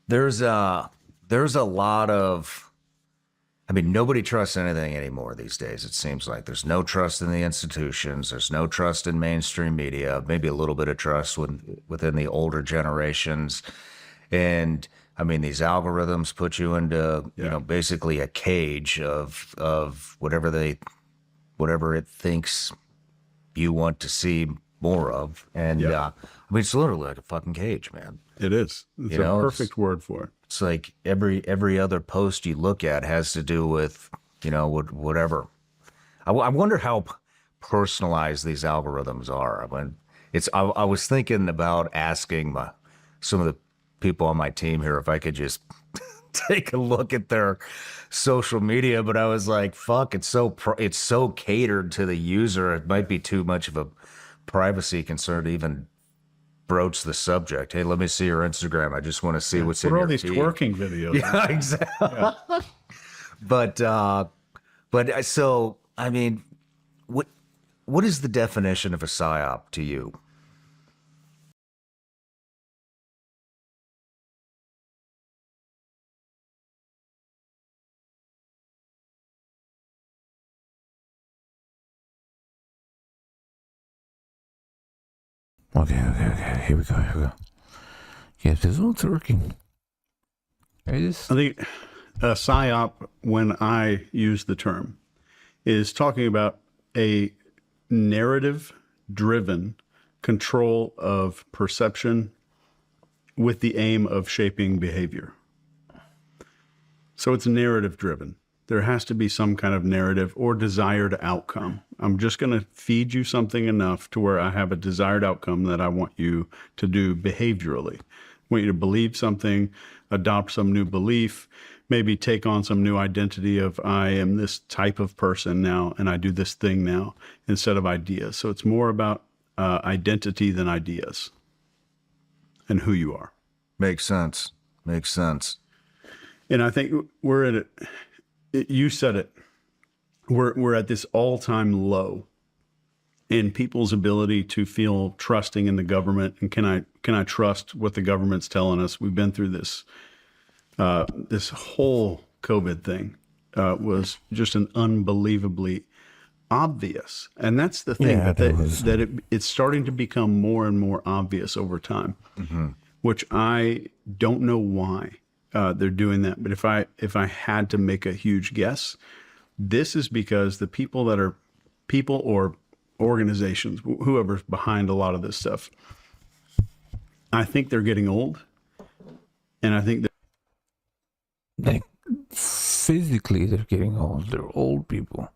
there's a lot of, I mean, nobody trusts anything anymore these days. It seems like there's no trust in the institutions. There's no trust in mainstream media. Maybe a little bit of trust within the older generations. And I mean, these algorithms put you into, you know, basically a cage of whatever it thinks you want to see more of. And I mean, it's literally like a fucking cage, man. It is. It's a perfect word for it. It's like every other post you look at has to do with, you know, whatever. I wonder how personalized these algorithms are. I mean, I was thinking about asking some of the people on my team here if I could just take a look at their social media, but I was like, fuck, it's so catered to the user. It might be too much of a privacy concern to even broach the subject. Hey, let me see your Instagram. I just want to see what's in your all these feed. twerking videos. Yeah, exactly. Yeah. But so, I mean, what is the definition of a PSYOP to you? Okay. Here we go. Yes, this one's working. I think a PSYOP, when I use the term, is talking about a narrative-driven control of perception with the aim of shaping behavior. So it's narrative-driven. There has to be some kind of narrative or desired outcome. I'm just going to feed you something enough to where I have a desired outcome that I want you to do behaviorally. I want you to believe something, adopt some new belief, maybe take on some new identity of I am this type of person now and I do this thing now instead of ideas. So it's more about identity than ideas and who you are. Makes sense. And I think we're at it. You said it. We're at this all-time low in people's ability to feel trusting in the government. And can I trust what the government's telling us? We've been through this. This whole COVID thing was just an unbelievably obvious, and that's the thing it's starting to become more and more obvious over time. Mm-hmm. Which I don't know why they're doing that, but if I had to make a huge guess, this is because the people or organizations, whoever's behind a lot of this stuff, I think they're getting old, and I think like physically they're getting old. They're old people.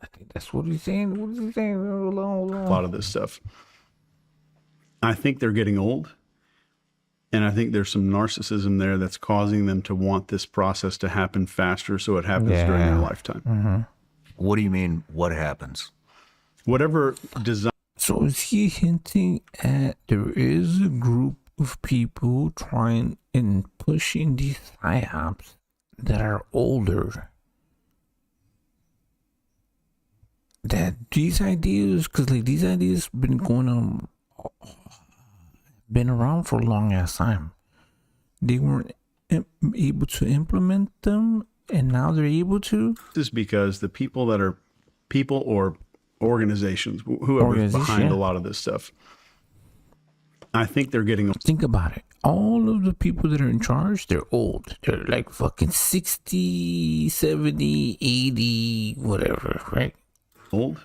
I think that's what he's saying. What is he saying? A lot of this stuff. I think they're getting old. And I think there's some narcissism there that's causing them to want this process to happen faster so it happens during their lifetime. Mm-hmm. What do you mean, what happens? Whatever design. So is he hinting at there is a group of people trying and pushing these PSYOPs that are older? That these ideas, because like these ideas been going on, been around for a long ass time. They weren't able to implement them, and now they're able to. This is because the people or organizations, whoever's behind a lot of this stuff, I think they're getting. Think about it. All of the people that are in charge, they're old. They're like fucking 60, 70, 80, whatever, right? Old.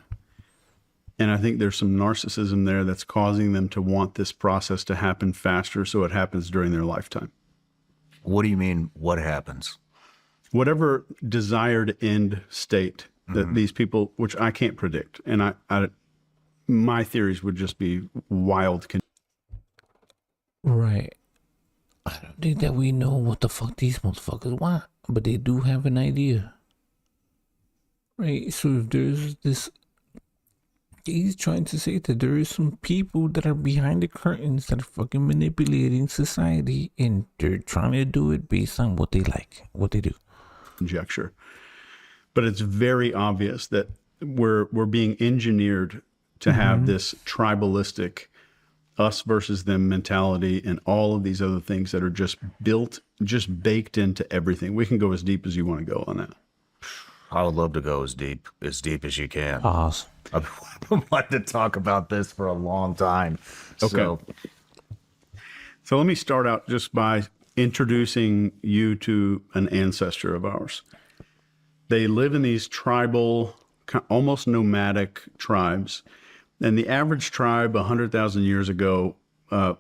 And I think there's some narcissism there that's causing them to want this process to happen faster so it happens during their lifetime. What do you mean, what happens? Whatever desired end state that these people, which I can't predict, and my theories would just be wild. Right. I don't think that we know what the fuck these motherfuckers want, but they do have an idea. Right, so if there's this, he's trying to say that there is some people that are behind the curtains that are fucking manipulating society, and they're trying to do it based on what they like, what they do. Conjecture. But it's very obvious that we're being engineered to have this tribalistic us versus them mentality and all of these other things that are just baked into everything. We can go as deep as you want to go on that. I would love to go as deep as you can. Pause. I've wanted to talk about this for a long time. Okay. So let me start out just by introducing you to an ancestor of ours. They live in these tribal, almost nomadic tribes. And the average tribe 100,000 years ago,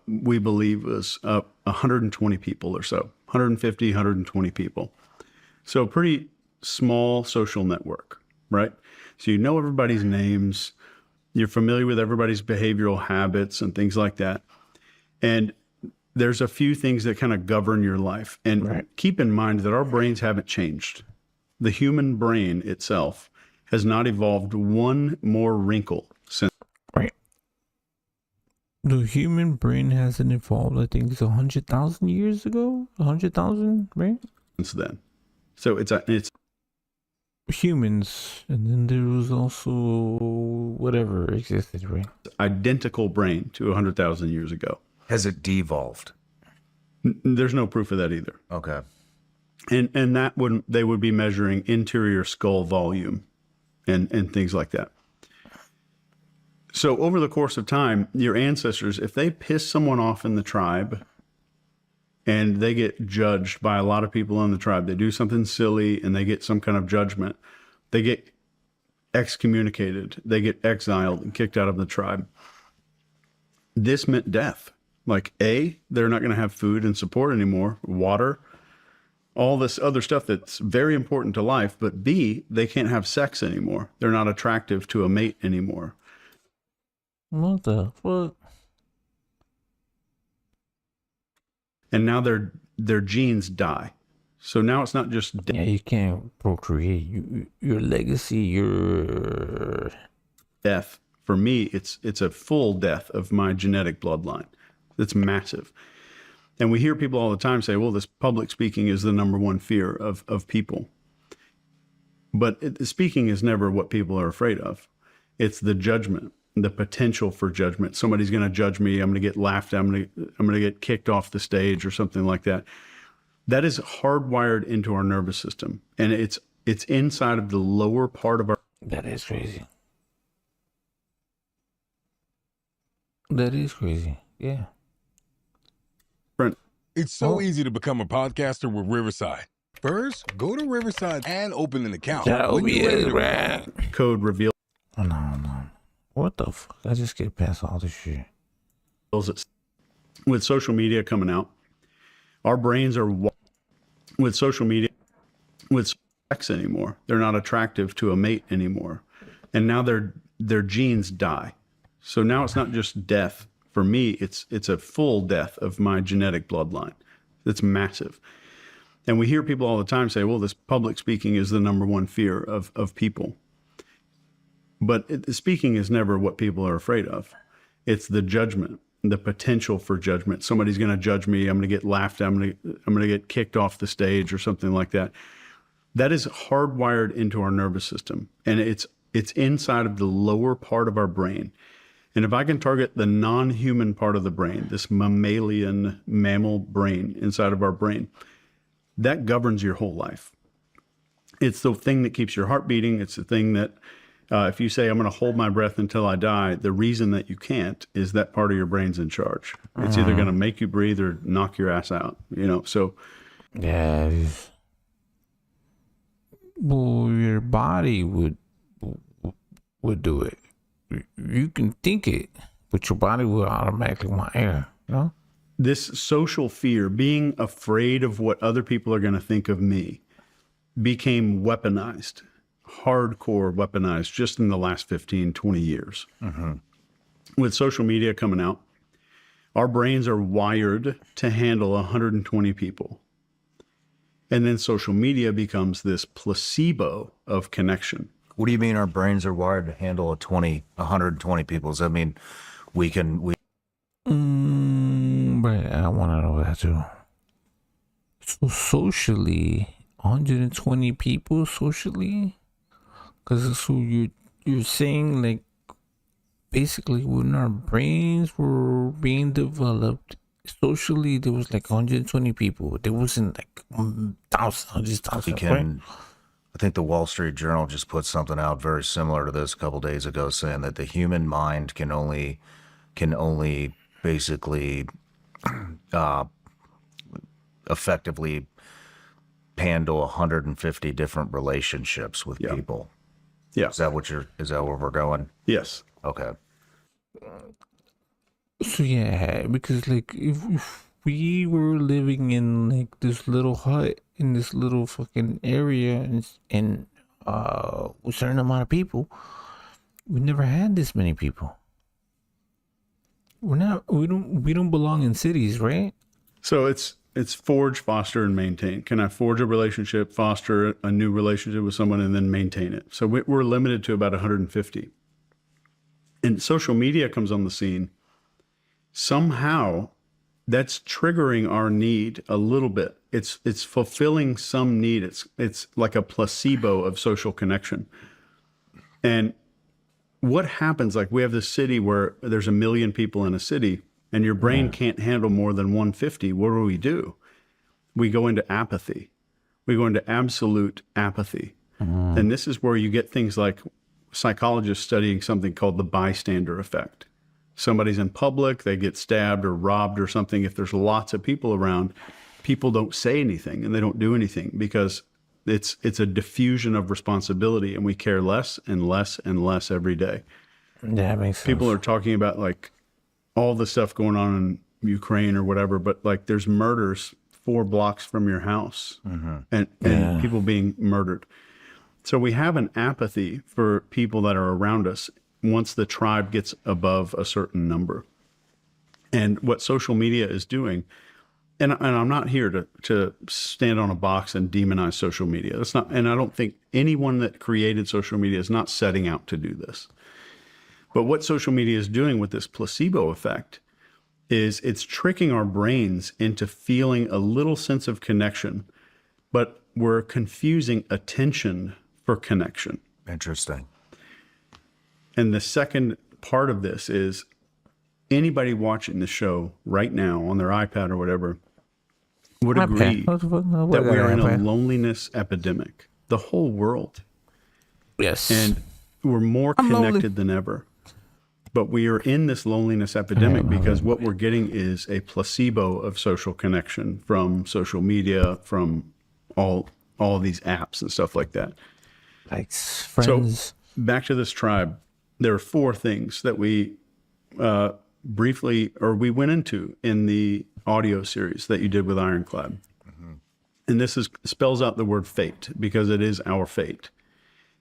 we believe was 120 people or so, 150, 120 people. So pretty small social network, right? So you know everybody's names, you're familiar with everybody's behavioral habits and things like that. And there's a few things that kind of govern your life. And keep in mind that our brains haven't changed. The human brain itself has not evolved one more wrinkle since. Right. The human brain hasn't evolved, I think it's 100,000 years ago? 100,000, right? Since then. So it's humans, and then there was also whatever existed, right? Identical brain to 100,000 years ago. Has it devolved? There's no proof of that either. Okay. And that they would be measuring interior skull volume and things like that. So over the course of time, your ancestors, if they piss someone off in the tribe and they get judged by a lot of people in the tribe, they do something silly and they get some kind of judgment, they get excommunicated, they get exiled and kicked out of the tribe. This meant death. Like A, they're not going to have food and support anymore, water, all this other stuff that's very important to life. But B, they can't have sex anymore. They're not attractive to a mate anymore. What the fuck? And now their genes die. So now it's not just yeah, you can't procreate. Your legacy, your death. For me, it's a full death of my genetic bloodline. It's massive. And we hear people all the time say, well, this public speaking is the number one fear of people. But speaking is never what people are afraid of. It's the judgment, the potential for judgment. Somebody's going to judge me. I'm going to get laughed at. I'm going to get kicked off the stage or something like that. That is hardwired into our nervous system. And it's inside of the lower part of our... That is crazy. That is crazy. Yeah. It's so easy to become a podcaster with Riverside. First, go to Riverside and open an account. Code reveal. Oh, no. What the fuck? I just get past all this shit. With social media coming out, our brains are with social media, with sex anymore. They're not attractive to a mate anymore. And now their genes die. So now it's not just death. For me, it's a full death of my genetic bloodline. It's massive. And we hear people all the time say, well, this public speaking is the number one fear of people. But speaking is never what people are afraid of. It's the judgment, the potential for judgment. Somebody's going to judge me. I'm going to get laughed at. I'm going to get kicked off the stage or something like that. That is hardwired into our nervous system. And it's inside of the lower part of our brain. And if I can target the non-human part of the brain, this mammalian mammal brain inside of our brain, that governs your whole life. It's the thing that keeps your heart beating. It's the thing that if you say, I'm going to hold my breath until I die, the reason that you can't is that part of your brain's in charge. It's either going to make you breathe or knock your ass out, so. Yeah. Well, your body would do it. You can think it, but your body will automatically want air, This social fear, being afraid of what other people are going to think of me, became weaponized, hardcore weaponized just in the last 15, 20 years. with social media coming out, our brains are wired to handle 120 people. And then social media becomes this placebo of connection. What do you mean our brains are wired to handle 120 people? Does that mean we can... But I want to know that too. So socially, 120 people socially? Because so you're saying, like, basically when our brains were being developed, socially there was like 120 people. There wasn't like thousands, right? I think the Wall Street Journal just put something out very similar to this a couple days ago, saying that the human mind can only basically effectively handle 150 different relationships with people. Yeah. Is that where we're going? Yes. Okay. So yeah, because like if we were living in like this little hut in this little fucking area and a certain amount of people, we never had this many people. We don't belong in cities, right? So it's forge, foster, and maintain. Can I forge a relationship, foster a new relationship with someone, and then maintain it? So we're limited to about 150. And social media comes on the scene. Somehow that's triggering our need a little bit. It's fulfilling some need. It's like a placebo of social connection. And what happens, like we have this city where there's 1 million people in a city and your brain can't handle more than 150. What do? We go into apathy. We go into absolute apathy. And this is where you get things like psychologists studying something called the bystander effect. Somebody's in public, they get stabbed or robbed or something. If there's lots of people around, people don't say anything and they don't do anything because it's a diffusion of responsibility, and we care less and less and less every day. That makes sense. People are talking about like all the stuff going on in Ukraine or whatever, but like there's murders 4 blocks from your house and people being murdered. So we have an apathy for people that are around us once the tribe gets above a certain number. And what social media is doing, and I'm not here to stand on a box and demonize social media. That's not, and I don't think anyone that created social media is not setting out to do this. But what social media is doing with this placebo effect is it's tricking our brains into feeling a little sense of connection, but we're confusing attention for connection. Interesting. And the second part of this is anybody watching the show right now on their iPad or whatever would agree that we are in a loneliness epidemic. The whole world. Yes. And we're more connected than ever. But we are in this loneliness epidemic because what we're getting is a placebo of social connection from social media, from all these apps and stuff like that. Like friends. So back to this tribe, there are 4 things that we we went into in the audio series that you did with Ironclad. And this spells out the word fate because it is our fate.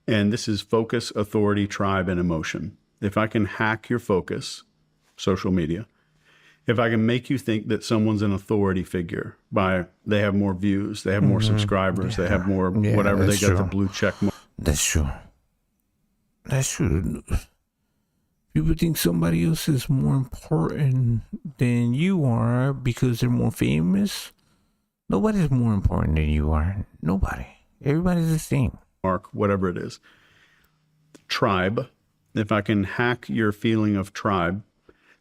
And this is focus, authority, tribe, and emotion. If I can hack your focus, social media, if I can make you think that someone's an authority figure by they have more views, they have more subscribers, they have more whatever, they got the blue check mark. That's true. That's true. People think somebody else is more important than you are because they're more famous. Nobody's more important than you are. Nobody. Everybody's the same. Mark, whatever it is. Tribe. If I can hack your feeling of tribe,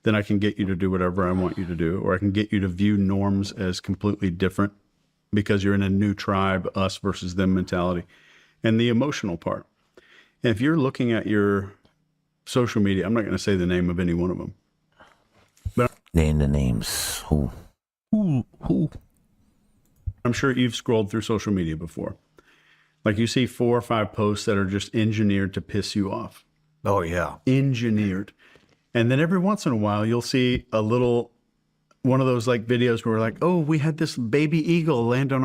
then I can get you to do whatever I want you to do, or I can get you to view norms as completely different because you're in a new tribe, us versus them mentality. And the emotional part. And if you're looking at your social media, I'm not going to say the name of any one of them. But name the names. Who? I'm sure you've scrolled through social media before. Like you see 4 or 5 posts that are just engineered to piss you off. Oh, yeah. Engineered. And then every once in a while, you'll see a little one of those like videos where we're like, oh, we had this baby eagle land on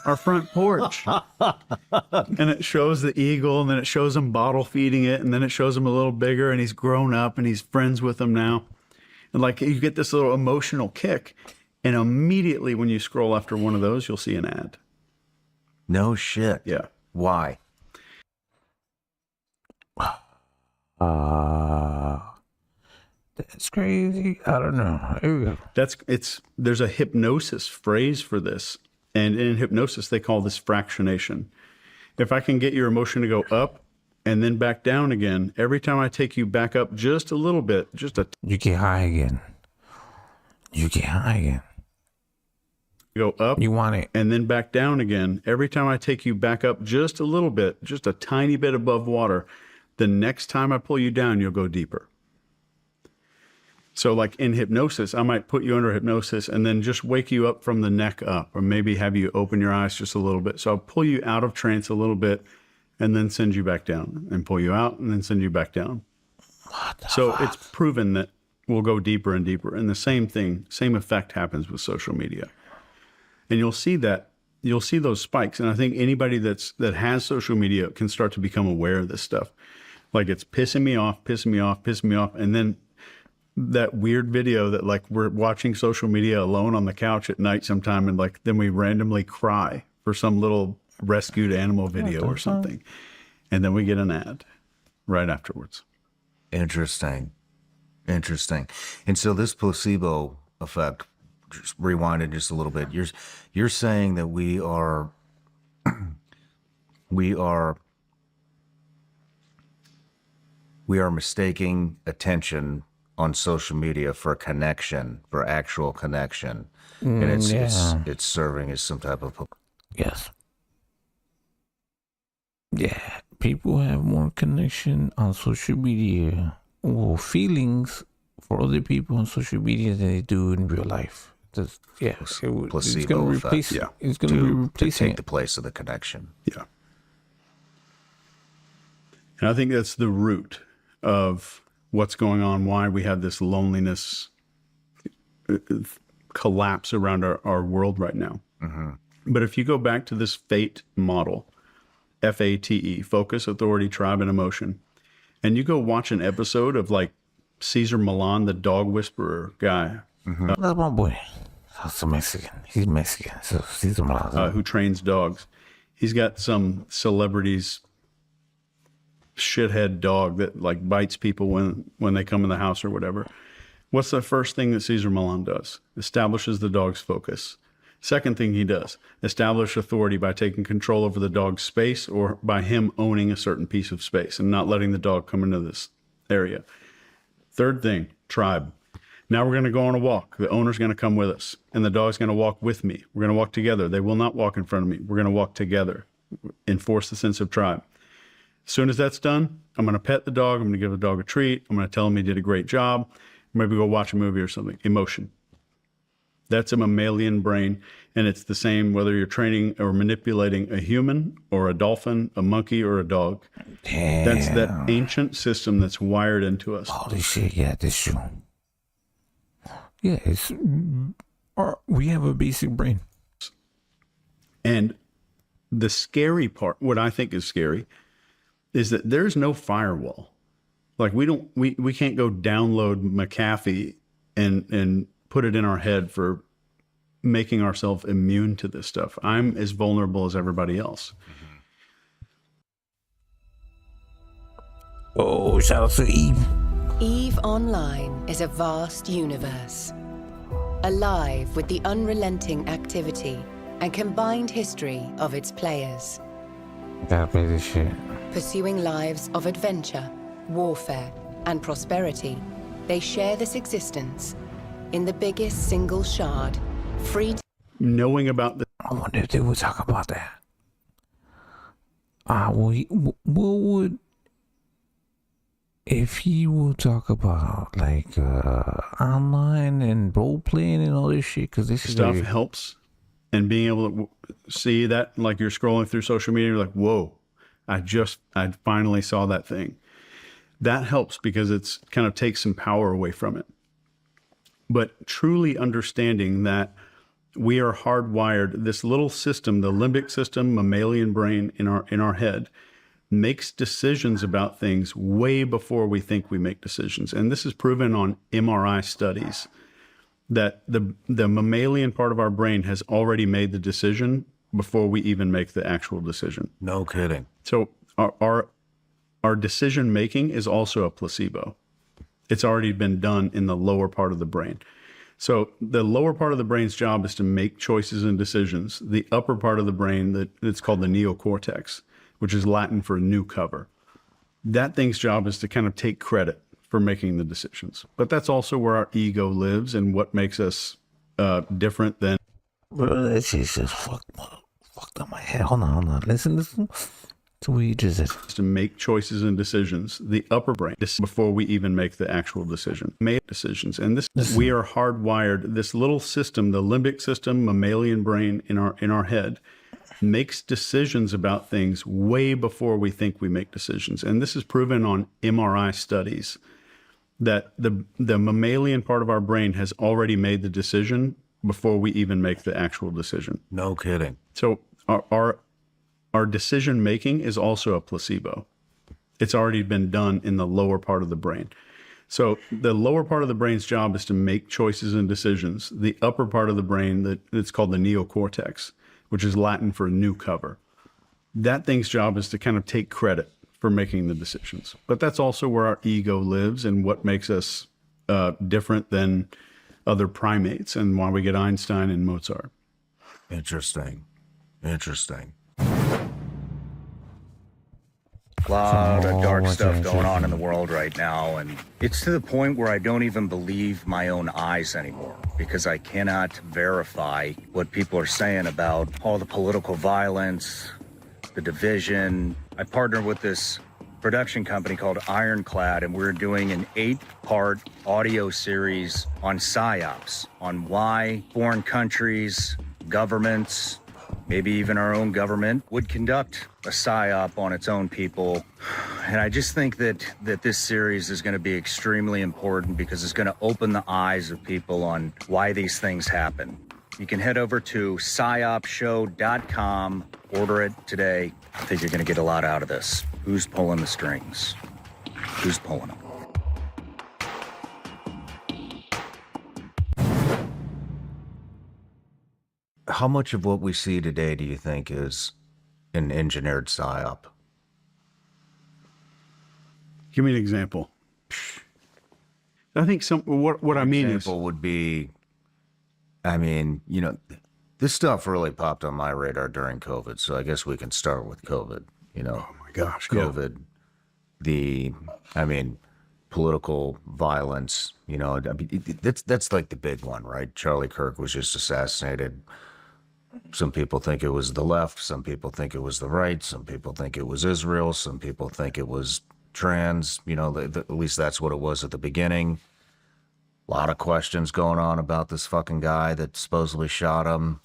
our front porch. And it shows the eagle, and then it shows him bottle feeding it, and then it shows him a little bigger, and he's grown up and he's friends with them now. And like you get this little emotional kick. And immediately when you scroll after one of those, you'll see an ad. No shit. Yeah. Why? That's crazy. I don't know. Here we go. There's a hypnosis phrase for this. And in hypnosis, they call this fractionation. If I can get your emotion to go up and then back down again, every time I take you back up just a little bit, you get high again. You get high again. Go up. You want it. And then back down again. Every time I take you back up just a little bit, just a tiny bit above water, the next time I pull you down, you'll go deeper. So like in hypnosis, I might put you under hypnosis and then just wake you up from the neck up, or maybe have you open your eyes just a little bit. So I'll pull you out of trance a little bit and then send you back down, and pull you out and then send you back down. So it's proven that we'll go deeper and deeper. And the same effect happens with social media. And you'll see those spikes. And I think anybody that has social media can start to become aware of this stuff. Like, it's pissing me off, pissing me off, pissing me off. And then that weird video that like we're watching social media alone on the couch at night sometime, and like then we randomly cry for some little rescued animal video or something. And then we get an ad right afterwards. Interesting. And so this placebo effect, just rewind it just a little bit. You're saying that we are mistaking attention on social media for connection, for actual connection, and it's serving as some type of yes. Yeah, people have more connection on social media or feelings for other people on social media than they do in real life. It's going to replace. Yeah, it's going to be replacing to take the place of the connection. Yeah, and I think that's the root of what's going on. Why we have this loneliness collapse around our world right now. Mm-hmm. But if you go back to this FATE model, FATE, focus, authority, tribe, and emotion, and you go watch an episode of like Cesar Millan, the dog whisperer guy. Mm-hmm. That's my boy. That's Mexican. He's Mexican. So Cesar Millan, who trains dogs. He's got some celebrities shithead dog that like bites people when they come in the house or whatever. What's the first thing that Cesar Millan does? Establishes the dog's focus. Second thing he does, establish authority by taking control over the dog's space, or by him owning a certain piece of space and not letting the dog come into this area. Third thing, tribe. Now we're going to go on a walk. The owner's going to come with us, and the dog's going to walk with me. We're going to walk together. They will not walk in front of me. We're going to walk together. Enforce the sense of tribe. As soon as that's done, I'm going to pet the dog. I'm going to give the dog a treat. I'm going to tell him he did a great job. Maybe go watch a movie or something. Emotion. That's a mammalian brain, and it's the same whether you're training or manipulating a human or a dolphin, a monkey, or a dog. Damn. That's that ancient system that's wired into us. Holy shit, yeah, that's true. Yeah, we have a basic brain. And the scary part, what I think is scary, is that there's no firewall. Like we can't go download McAfee and put it in our head for making ourselves immune to this stuff. I'm as vulnerable as everybody else. Oh, shout out to Eve. Eve Online is a vast universe, alive with the unrelenting activity and combined history of its players. Gotta play this shit. Pursuing lives of adventure, warfare, and prosperity, they share this existence in the biggest single shard, free. Knowing about the. I wonder if they would talk about that. What would. If he will talk about like online and role playing and all this shit, because this stuff helps, and being able to see that, like you're scrolling through social media, you're like, whoa, I finally saw that thing. That helps because it's kind of takes some power away from it. but truly understanding that we are hardwired, this little system, the limbic system, mammalian brain in our head, makes decisions about things way before we think we make decisions. And this is proven on MRI studies, that the mammalian part of our brain has already made the decision before we even make the actual decision. No kidding. So our decision making is also a placebo. It's already been done in the lower part of the brain. So the lower part of the brain's job is to make choices and decisions. The upper part of the brain, it's called the neocortex, which is Latin for new cover. That thing's job is to kind of take credit for making the decisions. But that's also where our ego lives and what makes us different than... Bro, that shit just fucked up my head. Hold on. Listen to what you just said. To make choices and decisions, the upper brain, before we even make the actual decision. Make decisions. And we are hardwired, this little system, the limbic system, mammalian brain in our head, makes decisions about things way before we think we make decisions. And this is proven on MRI studies, that the mammalian part of our brain has already made the decision before we even make the actual decision. No kidding. So our decision making is also a placebo. It's already been done in the lower part of the brain. So the lower part of the brain's job is to make choices and decisions. The upper part of the brain, it's called the neocortex, which is Latin for new cover. That thing's job is to kind of take credit for making the decisions. But that's also where our ego lives and what makes us different than other primates and why we get Einstein and Mozart. Interesting. A lot of dark stuff going on in the world right now, and it's to the point where I don't even believe my own eyes anymore, because I cannot verify what people are saying about all the political violence, the division. I partnered with this production company called Ironclad, and we're doing an 8-part audio series on psyops, on why foreign countries, governments, maybe even our own government would conduct a psyop on its own people. And I just think that this series is going to be extremely important because it's going to open the eyes of people on why these things happen. You can head over to psyopshow.com, order it today. I think you're going to get a lot out of this. Who's pulling the strings? Who's pulling them? How much of what we see today do you think is an engineered psyop? Give me an example. I think what I mean is... Example would be, I mean, you know, this stuff really popped on my radar during COVID, so I guess we can start with COVID, you know. Oh my gosh. COVID, political violence, you know, that's like the big one, right? Charlie Kirk was just assassinated. Some people think it was the left, some people think it was the right, some people think it was Israel, some people think it was trans, you know, at least that's what it was at the beginning. A lot of questions going on about this fucking guy that supposedly shot him.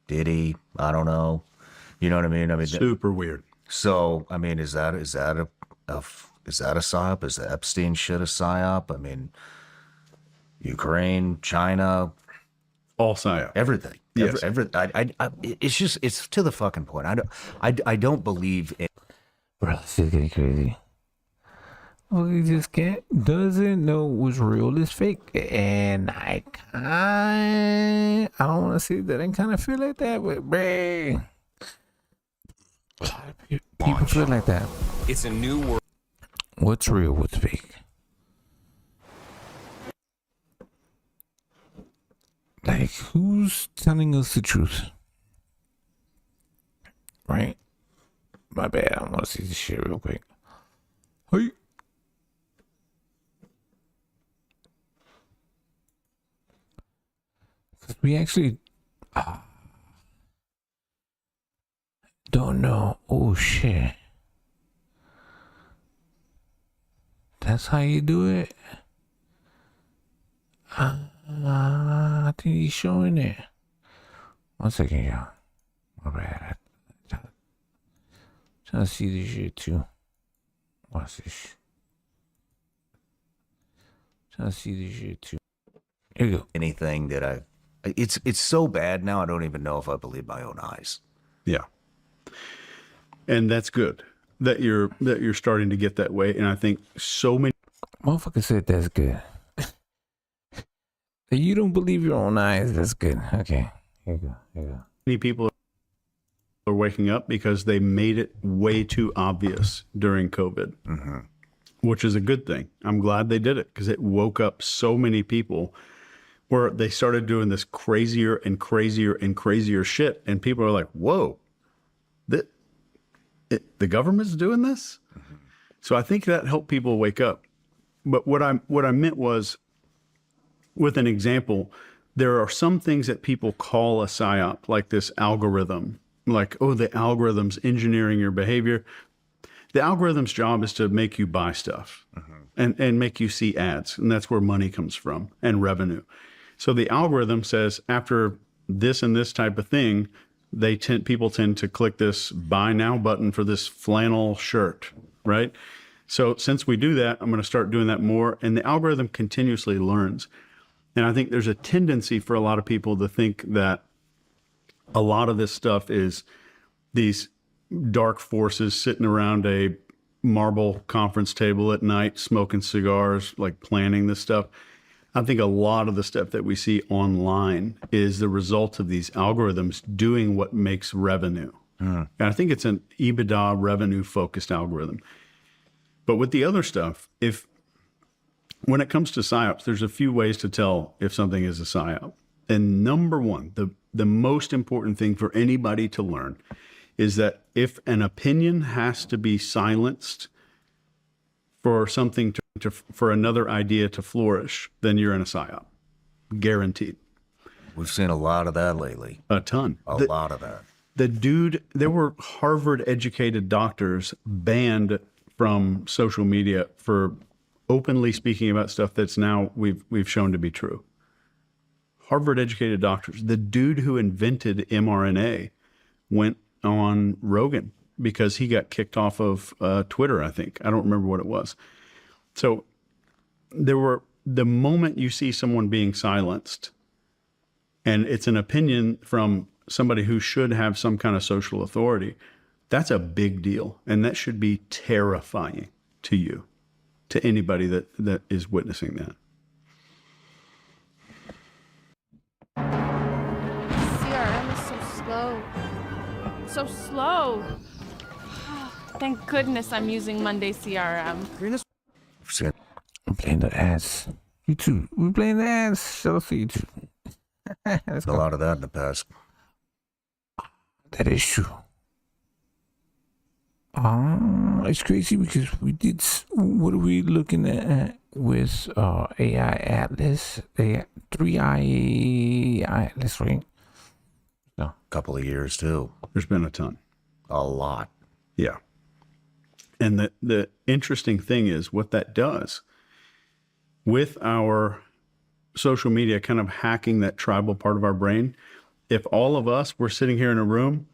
Did he? I don't know. You know what I mean? Super weird. So, I mean, is that a psyop? Is the Epstein shit a psyop? I mean, Ukraine, China, all psyop. Everything. Yes. It's to the fucking point. I don't believe it. Bro, this is getting crazy. Well, he just doesn't know what's real is fake. And I don't want to say that I kind of feel like that, but bruh, a lot of people feel like that. It's a new world. What's real, what's fake? Like, who's telling us the truth? Right? My bad, I want to see this shit real quick. Hey. Because we actually don't know. Oh, shit. That's how you do it? I think he's showing it. 1 second, y'all. My bad. I'm trying to see this shit too. Watch this. Trying to see this shit too. Here you go. Anything that it's so bad now, I don't even know if I believe my own eyes. Yeah. And that's good that you're starting to get that way. And I think so many motherfucker said that's good. You don't believe your own eyes. That's good. Okay. Here you go. Here you go. Many people are waking up because they made it way too obvious during COVID, which is a good thing. I'm glad they did it because it woke up so many people where they started doing this crazier and crazier and crazier shit. And people are like, whoa, the government's doing this? So I think that helped people wake up. But what I meant was, with an example, there are some things that people call a psyop, like this algorithm, like, oh, the algorithm's engineering your behavior. The algorithm's job is to make you buy stuff and make you see ads. And that's where money comes from and revenue. So the algorithm says after this and this type of thing, people tend to click this buy now button for this flannel shirt, right? So since we do that, I'm going to start doing that more. And the algorithm continuously learns. And I think there's a tendency for a lot of people to think that a lot of this stuff is these dark forces sitting around a marble conference table at night, smoking cigars, like planning this stuff. I think a lot of the stuff that we see online is the result of these algorithms doing what makes revenue. And I think it's an EBITDA revenue focused algorithm. But with the other stuff, when it comes to psyops, there's a few ways to tell if something is a psyop. And number one, the most important thing for anybody to learn is that if an opinion has to be silenced for something for another idea to flourish, then you're in a psyop. Guaranteed. We've seen a lot of that lately. A ton. A lot of that. There were Harvard-educated doctors banned from social media for openly speaking about stuff that's now we've shown to be true. Harvard-educated doctors. The dude who invented mRNA went on Rogan because he got kicked off of Twitter, I think. I don't remember what it was. So the moment you see someone being silenced, and it's an opinion from somebody who should have some kind of social authority, that's a big deal. And that should be terrifying to you, to anybody that is witnessing that. CRM is so slow. So slow. Thank goodness I'm using Monday CRM. I'm playing the ads. YouTube. We're playing the ads. Show us YouTube. There's a lot of that in the past. That is true. It's crazy because we did. What are we looking at with AI Atlas? 3i Atlas, right? No, couple of years too. There's been a ton. A lot. Yeah. And the interesting thing is what that does with our social media kind of hacking that tribal part of our brain. If all of us were sitting here in a room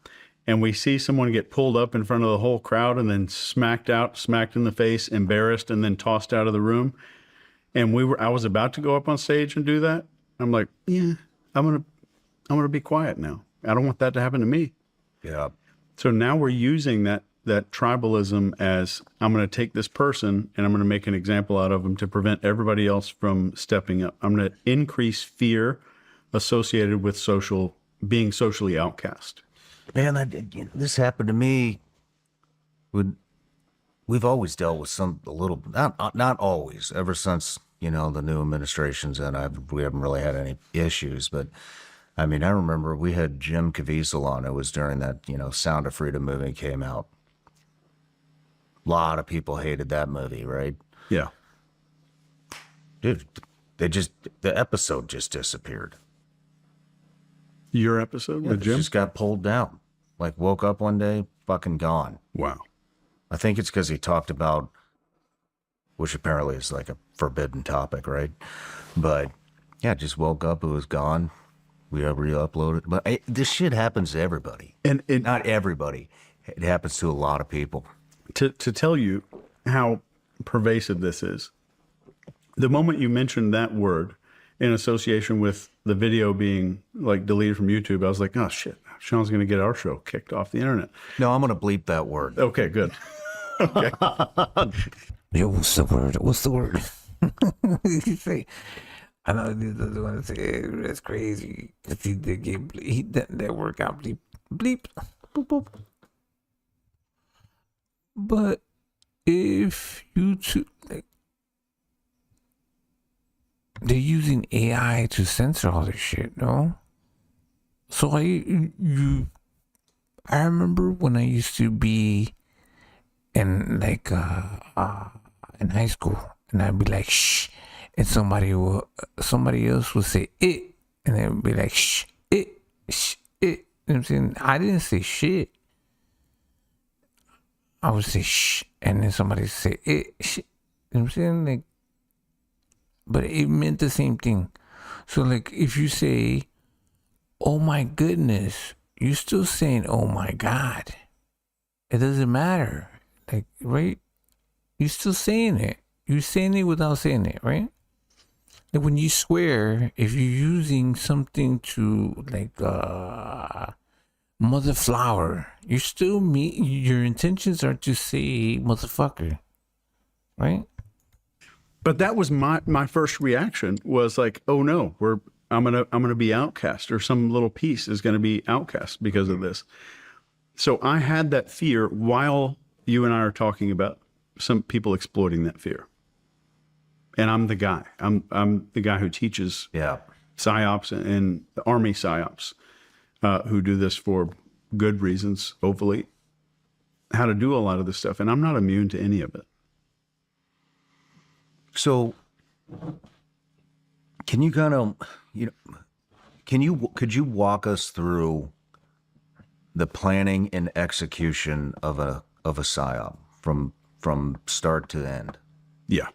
and we see someone get pulled up in front of the whole crowd and then smacked in the face, embarrassed, and then tossed out of the room, and I was about to go up on stage and do that, I'm like, yeah, I'm gonna be quiet now. I don't want that to happen to me. Yeah. So now we're using that tribalism as, I'm going to take this person and I'm going to make an example out of them to prevent everybody else from stepping up. I'm going to increase fear associated with being socially outcast. Man, this happened to me. We've always dealt with not always, ever since, the new administration's in, we haven't really had any issues, but I mean, I remember we had Jim Caviezel on. It was during that, Sound of Freedom movie came out. A lot of people hated that movie, right? Yeah. Dude, the episode just disappeared. Your episode with Jim? Just got pulled down. Like, woke up one day, fucking gone. Wow. I think it's because he talked about, which apparently is like a forbidden topic, right? But yeah, just woke up, it was gone. We re-uploaded. But this shit happens to everybody. And not everybody. It happens to a lot of people. To tell you how pervasive this is, the moment you mentioned that word in association with the video being like deleted from YouTube, I was like, oh shit, Sean's going to get our show kicked off the internet. No, I'm going to bleep that word. Okay, good. Okay. Yo, what's the word? What's the word? You say, I know he doesn't want to say it. That's crazy. Because he did get that workout bleep. Boop, boop. But if YouTube, like, they're using AI to censor all this shit, no? So I remember when I used to be in like in high school, and I'd be like shh, and somebody else would say it, and they'd be like shh it. You know what I'm saying? I didn't say shit. I would say shh, and then somebody say it. Shh. You know what I'm saying? Like, but it meant the same thing. So like, if you say, "Oh my goodness," you're still saying, "Oh my God." It doesn't matter. Like, right? You're still saying it. You're saying it without saying it, right? Like when you swear, if you're using something to like mother flower, you still your intentions are to say motherfucker, right? But that was my first reaction was like, oh no, I'm gonna be outcast, or some little piece is gonna be outcast because of this. So I had that fear while you and I are talking about some people exploiting that fear. And I'm the guy. I'm the guy who teaches psyops and the Army psyops, who do this for good reasons, hopefully, how to do a lot of this stuff. And I'm not immune to any of it. So can you kind of, could you walk us through the planning and execution of a psyop from start to end? Yeah.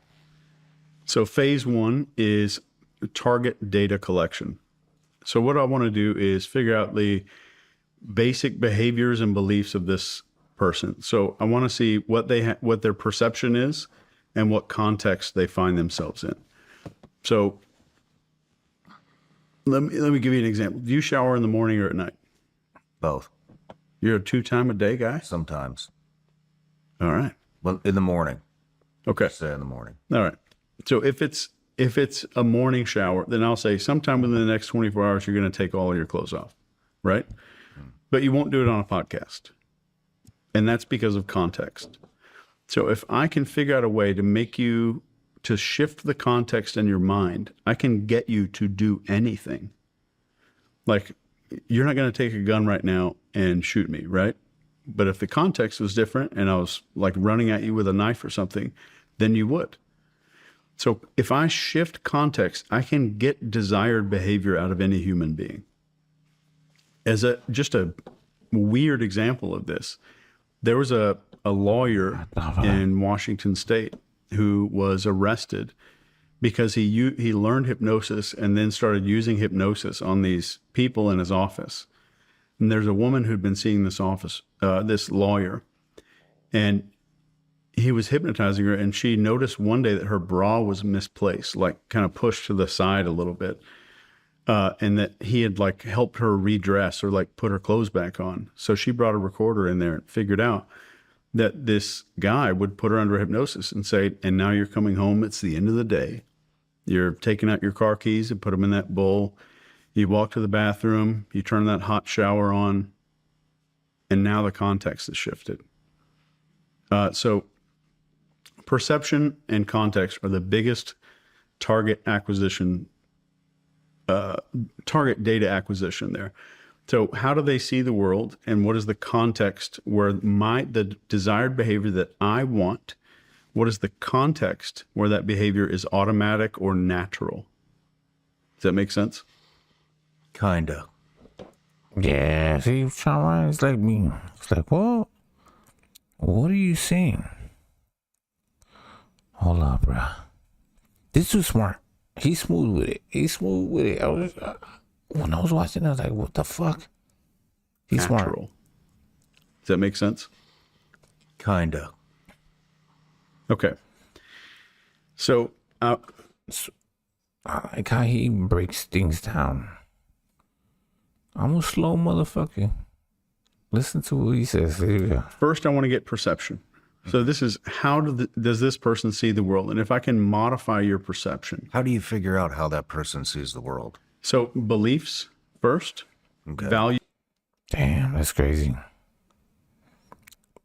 So phase one is target data collection. So what I want to do is figure out the basic behaviors and beliefs of this person. So I want to see what what their perception is and what context they find themselves in. So let me give you an example. Do you shower in the morning or at night? Both. You're a 2-time a day guy? Sometimes. All right. Well, in the morning. Okay. Say in the morning. All right. So if it's a morning shower, then I'll say sometime within the next 24 hours, you're going to take all of your clothes off, right? But you won't do it on a podcast. And that's because of context. So if I can figure out a way to make you, to shift the context in your mind, I can get you to do anything. Like, you're not going to take a gun right now and shoot me, right? But if the context was different and I was like running at you with a knife or something, then you would. So if I shift context, I can get desired behavior out of any human being. As just a weird example of this, there was a lawyer in Washington State who was arrested because he learned hypnosis and then started using hypnosis on these people in his office. And there's a woman who'd been seeing this lawyer, and he was hypnotizing her, and she noticed one day that her bra was misplaced, like kind of pushed to the side a little bit, and that he had like helped her redress or like put her clothes back on. So she brought a recorder in there and figured out that this guy would put her under hypnosis and say, and now you're coming home, it's the end of the day. You're taking out your car keys and put them in that bowl. You walk to the bathroom, you turn that hot shower on, and now the context is shifted. So perception and context are the biggest target data acquisition there. So how do they see the world, and what is the context where the desired behavior that I want, what is the context where that behavior is automatic or natural? Does that make sense? Kinda. Yeah, see, Shaman is like me. It's like, well, what are you saying? Hold up, bro. This dude's smart. He's smooth with it. When I was watching, I was like, what the fuck? He's natural. Smart. Does that make sense? Kinda. Okay. So I like how he breaks things down. I'm a slow motherfucker. Listen to what he says. There you go. First, I want to get perception. So this is how does this person see the world? And if I can modify your perception. How do you figure out how that person sees the world? So beliefs first, value. Damn, that's crazy.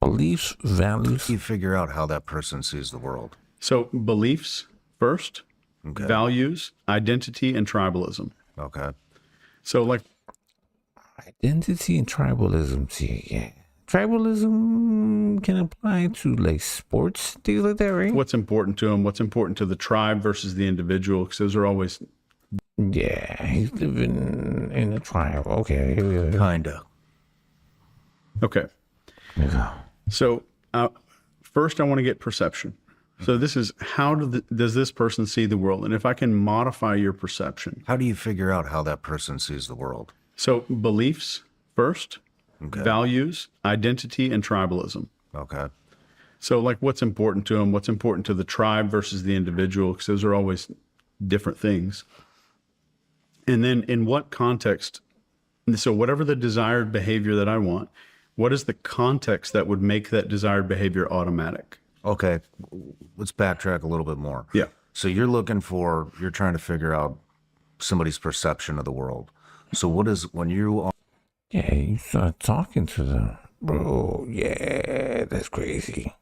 Beliefs, values. How do you figure out how that person sees the world? So beliefs first, values, identity, and tribalism. Okay. So like identity and tribalism. See, yeah. Tribalism can apply to like sports, things like that, right? What's important to him, what's important to the tribe versus the individual, because those are always... Yeah, he's living in a tribe. Okay. Kinda. Okay. Yeah. So first I want to get perception. So this is how does this person see the world? And if I can modify your perception. How do you figure out how that person sees the world? So beliefs first, values, identity, and tribalism. Okay. So like what's important to him, what's important to the tribe versus the individual, because those are always different things. And then in what context, so whatever the desired behavior that I want, what is the context that would make that desired behavior automatic? Okay, let's backtrack a little bit more. Yeah. So you're trying to figure out somebody's perception of the world. So what is, when you are... Yeah, you start talking to them. Bro, yeah, that's crazy.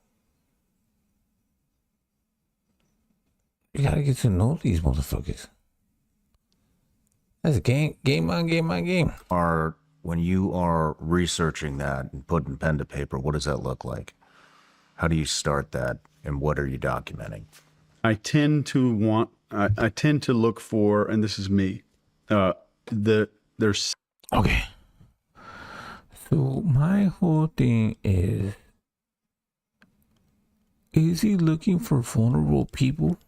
You gotta get to know these motherfuckers. That's a game on game. When you are researching that and putting pen to paper, what does that look like? How do you start that, and what are you documenting? I tend to look for, and this is me, there's... Okay. So my whole thing is he looking for vulnerable people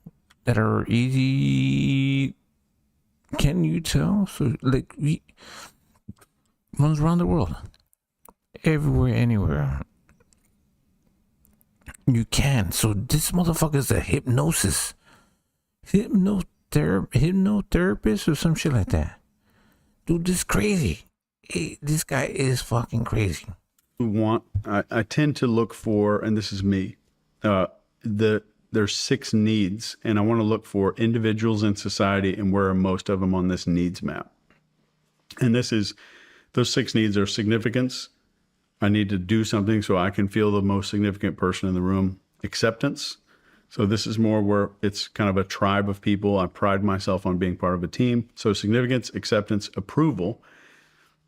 that are easy? Can you tell? So like we runs around the world, everywhere, anywhere. You can. So this motherfucker's a hypnotherapist or some shit like that. Dude, this is crazy. Hey, this guy is fucking crazy. I tend to look for, and this is me, there's 6 needs, and I want to look for individuals in society and where are most of them on this needs map. And those 6 needs are significance. I need to do something so I can feel the most significant person in the room. Acceptance. So this is more where it's kind of a tribe of people. I pride myself on being part of a team. So significance, acceptance, approval.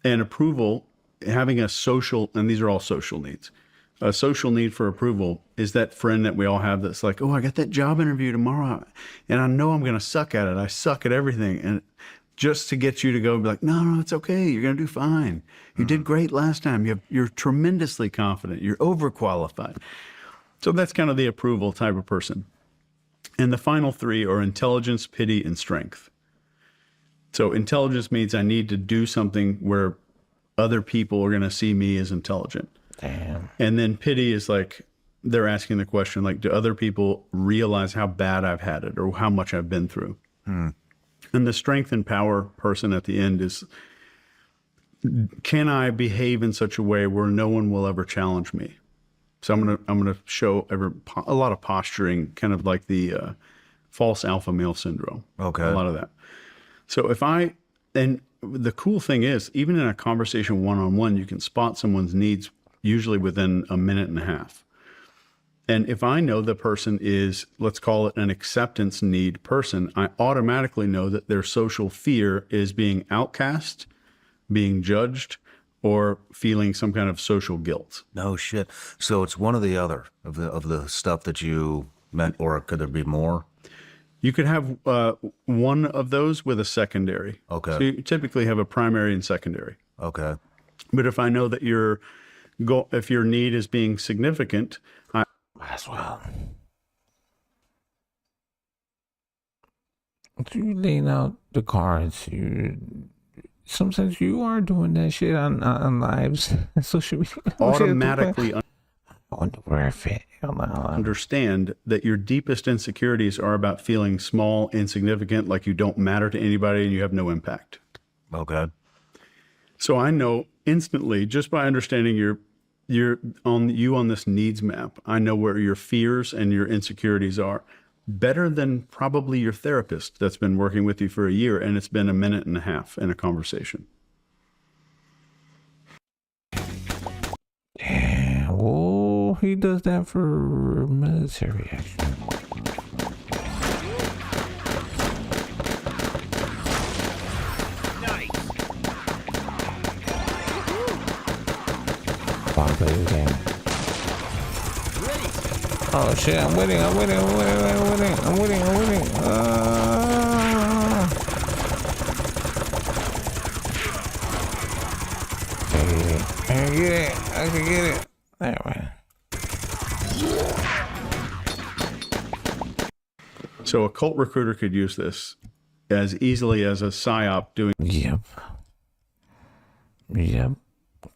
And approval, having a social, and these are all social needs. A social need for approval is that friend that we all have that's like, oh, I got that job interview tomorrow, and I know I'm going to suck at it. I suck at everything. And just to get you to go be like, no, it's okay. You're going to do fine. You did great last time. You're tremendously confident. You're overqualified. So that's kind of the approval type of person. And the final 3 are intelligence, pity, and strength. So intelligence means I need to do something where other people are going to see me as intelligent. Damn. And then pity is like, they're asking the question, like, do other people realize how bad I've had it or how much I've been through? And the strength and power person at the end is, can I behave in such a way where no one will ever challenge me? So I'm gonna show a lot of posturing, kind of like the false alpha male syndrome. Okay. A lot of that. So and the cool thing is, even in a conversation one-on-one, you can spot someone's needs usually within a minute and a half. And if I know the person is, let's call it an acceptance need person, I automatically know that their social fear is being outcast, being judged, or feeling some kind of social guilt. No shit. So it's one or the other of the stuff that you meant, or could there be more? You could have one of those with a secondary. Okay. So you typically have a primary and secondary. Okay. But if I know that if your need is being significant, as well. You laying out the cards. Sometimes you are doing that shit on lives, social media. Automatically. I wonder where I fit. Understand that your deepest insecurities are about feeling small, insignificant, like you don't matter to anybody and you have no impact. Okay. So I know instantly, just by understanding you're on this needs map, I know where your fears and your insecurities are better than probably your therapist that's been working with you for a year and it's been a minute and a half in a conversation. Yeah, well, he does that for military action. Oh shit, I'm winning. I can get it. There we So a cult recruiter could use this as easily as a psyop doing. Yep.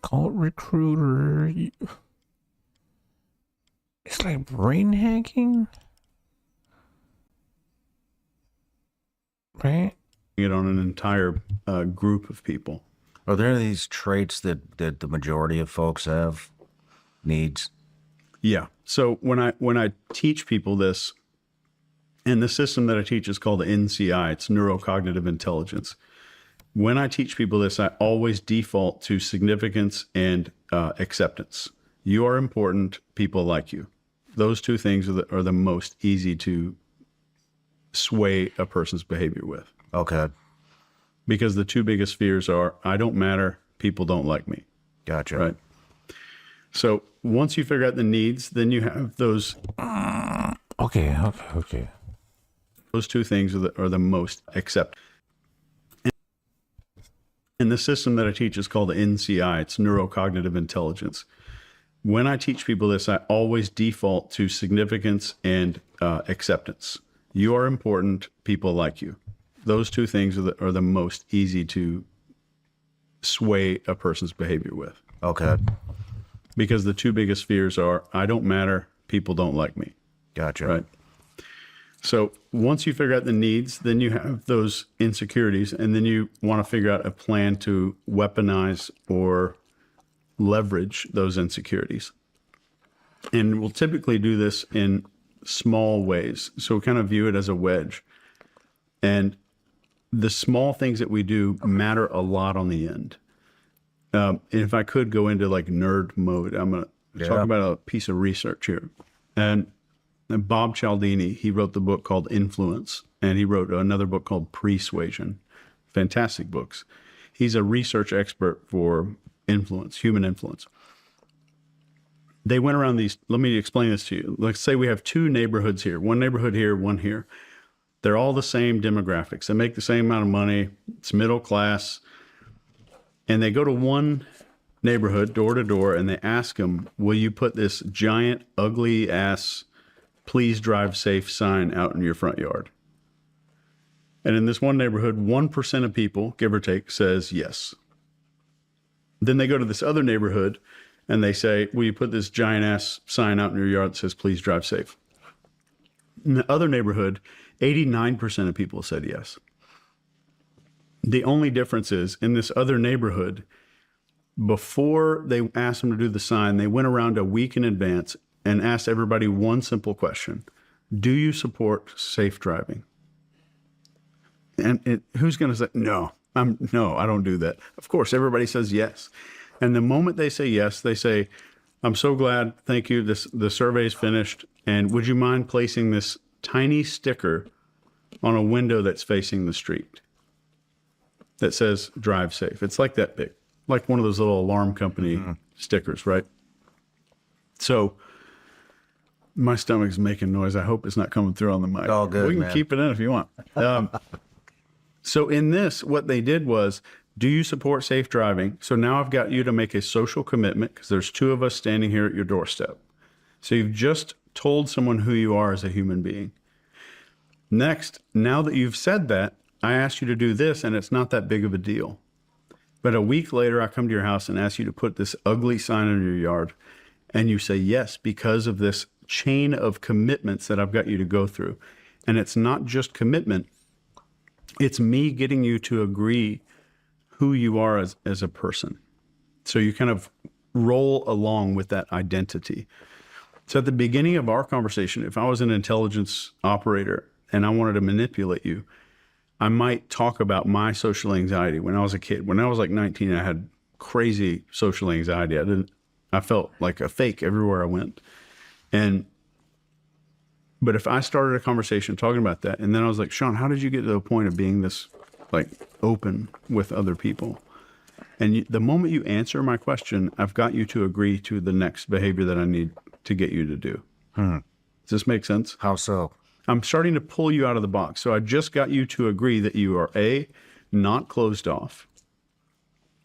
Cult recruiter. It's like brain hacking, right? It on an entire group of people. Are there these traits that the majority of folks have, needs? Yeah. So when I teach people this, and the system that I teach is called NCI, it's neurocognitive intelligence. When I teach people this, I always default to significance and acceptance. You are important, people like you. Those two things are the most easy to sway a person's behavior with. Okay. Because the two biggest fears are, I don't matter, people don't like me. Gotcha. Right. So once you figure out the needs, then you have those. Okay. Those two things are the most accepted. And the system that I teach is called NCI. It's neurocognitive intelligence. When I teach people this, I always default to significance and acceptance. You are important, people like you. Those two things are the most easy to sway a person's behavior with. Okay. Because the two biggest fears are, I don't matter, people don't like me. Gotcha. Right. So once you figure out the needs, then you have those insecurities, and then you want to figure out a plan to weaponize or leverage those insecurities. And we'll typically do this in small ways. So we kind of view it as a wedge. And the small things that we do matter a lot on the end. And if I could go into like nerd mode, I'm going to talk about a piece of research here. And Bob Cialdini, he wrote the book called Influence, and he wrote another book called Persuasion. Fantastic books. He's a research expert for influence, human influence. They went around these, let me explain this to you. Let's say we have two neighborhoods here, one neighborhood here, one here. They're all the same demographics. They make the same amount of money. It's middle class. And they go to one neighborhood, door to door, and they ask them, will you put this giant, ugly ass, please drive safe sign out in your front yard? And in this one neighborhood, 1% of people, give or take, says yes. Then they go to this other neighborhood and they say, will you put this giant ass sign out in your yard that says, please drive safe? In the other neighborhood, 89% of people said yes. The only difference is in this other neighborhood, before they asked them to do the sign, they went around a week in advance and asked everybody one simple question. Do you support safe driving? And who's going to say, no, I don't do that. Of course, everybody says yes. And the moment they say yes, they say, I'm so glad, thank you, the survey's finished, and would you mind placing this tiny sticker on a window that's facing the street that says drive safe? It's like that big, like one of those little alarm company stickers, right? So my stomach's making noise. I hope it's not coming through on the mic. All good, we can keep it in if you want. So in this, what they did was, do you support safe driving? So now I've got you to make a social commitment because there's two of us standing here at your doorstep. So you've just told someone who you are as a human being. Next, now that you've said that, I asked you to do this and it's not that big of a deal. But a week later, I come to your house and ask you to put this ugly sign in your yard. And you say yes because of this chain of commitments that I've got you to go through. And it's not just commitment, it's me getting you to agree who you are as a person. So you kind of roll along with that identity. So at the beginning of our conversation, if I was an intelligence operator and I wanted to manipulate you, I might talk about my social anxiety when I was a kid. When I was like 19, I had crazy social anxiety. I felt like a fake everywhere I went. But if I started a conversation talking about that, and then I was like, Sean, how did you get to the point of being this like open with other people? And the moment you answer my question, I've got you to agree to the next behavior that I need to get you to do. Does this make sense? How so? I'm starting to pull you out of the box. So I just got you to agree that you are A, not closed off.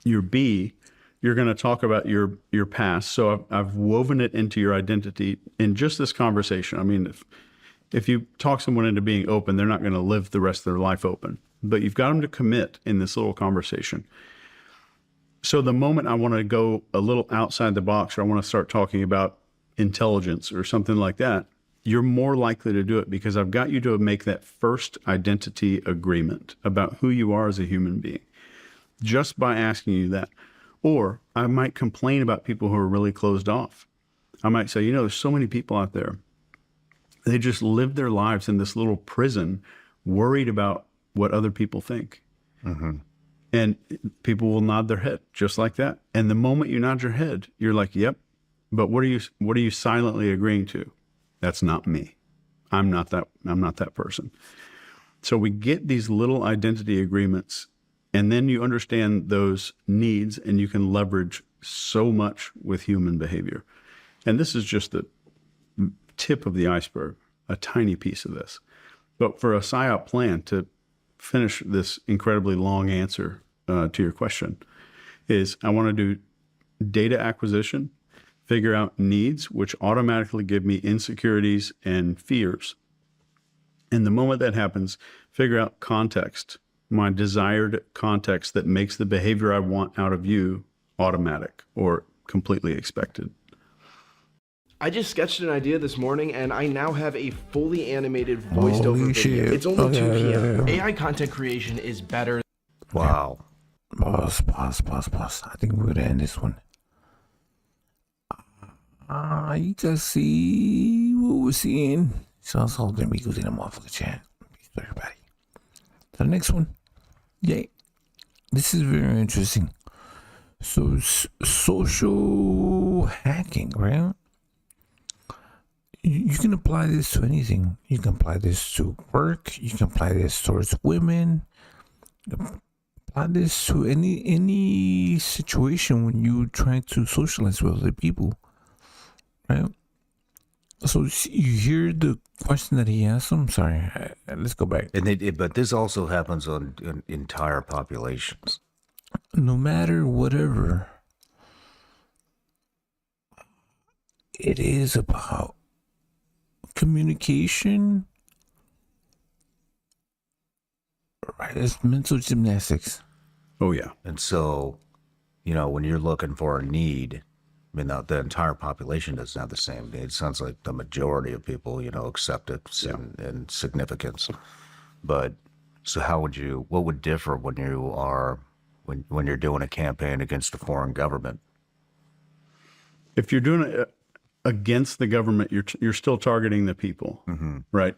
You're B, you're going to talk about your past. So I've woven it into your identity in just this conversation. I mean, if you talk someone into being open, they're not going to live the rest of their life open. But you've got them to commit in this little conversation. So the moment I want to go a little outside the box, or I want to start talking about intelligence or something like that, you're more likely to do it because I've got you to make that first identity agreement about who you are as a human being, just by asking you that. Or I might complain about people who are really closed off. I might say, there's so many people out there. They just live their lives in this little prison, worried about what other people think. Mm-hmm. And people will nod their head just like that. And the moment you nod your head, you're like, yep, but what are you silently agreeing to? That's not me. I'm not that person. So we get these little identity agreements, and then you understand those needs, and you can leverage so much with human behavior. And this is just the tip of the iceberg, a tiny piece of this. But for a PSYOP plan, to finish this incredibly long answer to your question, is I want to do data acquisition, figure out needs, which automatically give me insecurities and fears. And the moment that happens, figure out context, my desired context that makes the behavior I want out of you automatic or completely expected. I just sketched an idea this morning, and I now have a fully animated voiced over video. It's only 2 p.m. AI content creation is better. Wow. Pause. I think we're gonna end this one. You guys see what we're seeing? Sounds all the amigos in the motherfucker chat. Peace to everybody. The next one. Yay. This is very interesting. So, social hacking, right? You can apply this to anything. You can apply this to work. You can apply this towards women. You can apply this to any situation when you try to socialize with other people, right? So you hear the question that he asked him. Sorry, let's go back. But this also happens on entire populations. No matter whatever, it is about communication, right? It's mental gymnastics. Oh yeah. And so, when you're looking for a need, I mean, the entire population doesn't have the same need. It sounds like the majority of people, accept it and significance. But so what would differ when you're doing a campaign against a foreign government? If you're doing it against the government, you're still targeting the people, right?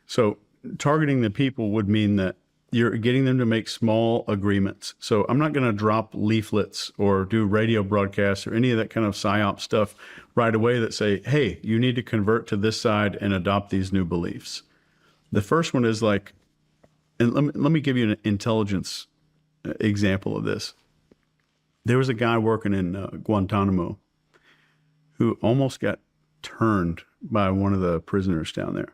So targeting the people would mean that you're getting them to make small agreements. So I'm not going to drop leaflets or do radio broadcasts or any of that kind of PSYOP stuff right away that say, hey, you need to convert to this side and adopt these new beliefs. The first one is like, and let me give you an intelligence example of this. There was a guy working in Guantanamo who almost got turned by one of the prisoners down there.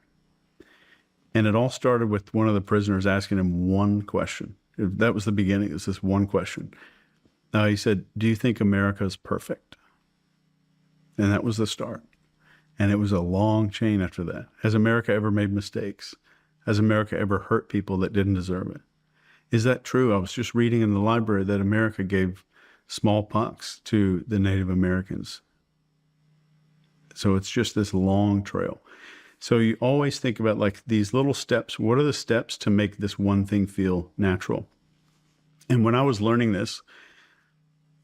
And it all started with one of the prisoners asking him one question. That was the beginning. It was this one question. He said, do you think America is perfect? And that was the start. And it was a long chain after that. Has America ever made mistakes? Has America ever hurt people that didn't deserve it? Is that true? I was just reading in the library that America gave smallpox to the Native Americans. So it's just this long trail. So you always think about like these little steps. What are the steps to make this one thing feel natural? And when I was learning this,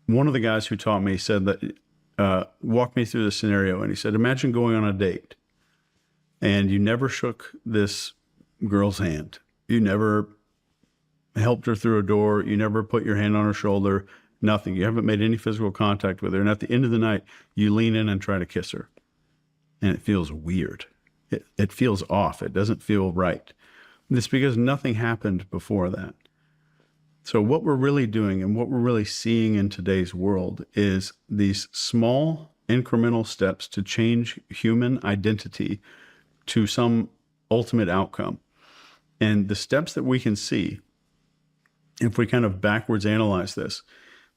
one of the guys who taught me said that, walked me through the scenario. And he said, imagine going on a date and you never shook this girl's hand. You never helped her through a door. You never put your hand on her shoulder, nothing. You haven't made any physical contact with her. And at the end of the night, you lean in and try to kiss her. And it feels weird. It feels off. It doesn't feel right. And it's because nothing happened before that. So what we're really doing and what we're really seeing in today's world is these small incremental steps to change human identity to some ultimate outcome. And the steps that we can see, if we kind of backwards analyze this,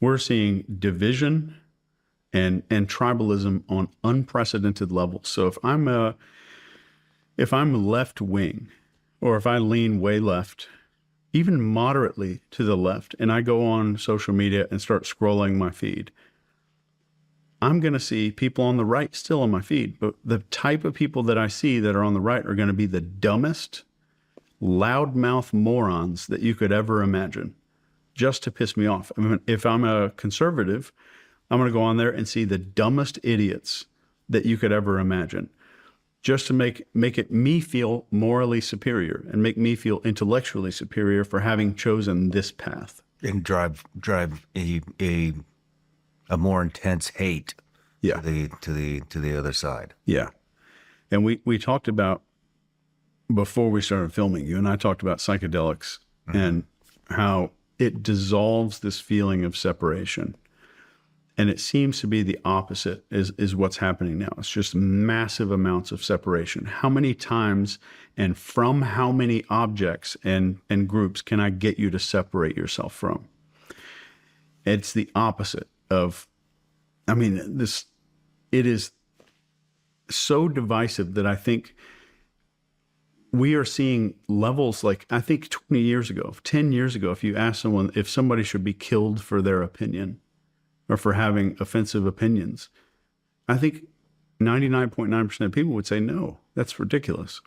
we're seeing division and tribalism on unprecedented levels. So if I'm left wing, or if I lean way left, even moderately to the left, and I go on social media and start scrolling my feed, I'm going to see people on the right still on my feed. But the type of people that I see that are on the right are going to be the dumbest, loudmouth morons that you could ever imagine, just to piss me off. I mean, if I'm a conservative, I'm going to go on there and see the dumbest idiots that you could ever imagine, just to make it me feel morally superior and make me feel intellectually superior for having chosen this path. And drive a more intense hate to the other side. Yeah. And we talked about, before we started filming, you and I talked about psychedelics and how it dissolves this feeling of separation. And it seems to be the opposite is what's happening now. It's just massive amounts of separation. How many times and from how many objects and groups can I get you to separate yourself from? It's the opposite of, I mean, it is so divisive that I think we are seeing levels like, I think 20 years ago, 10 years ago, if you ask someone if somebody should be killed for their opinion, or for having offensive opinions, I think 99.9% of people would say, no, that's ridiculous.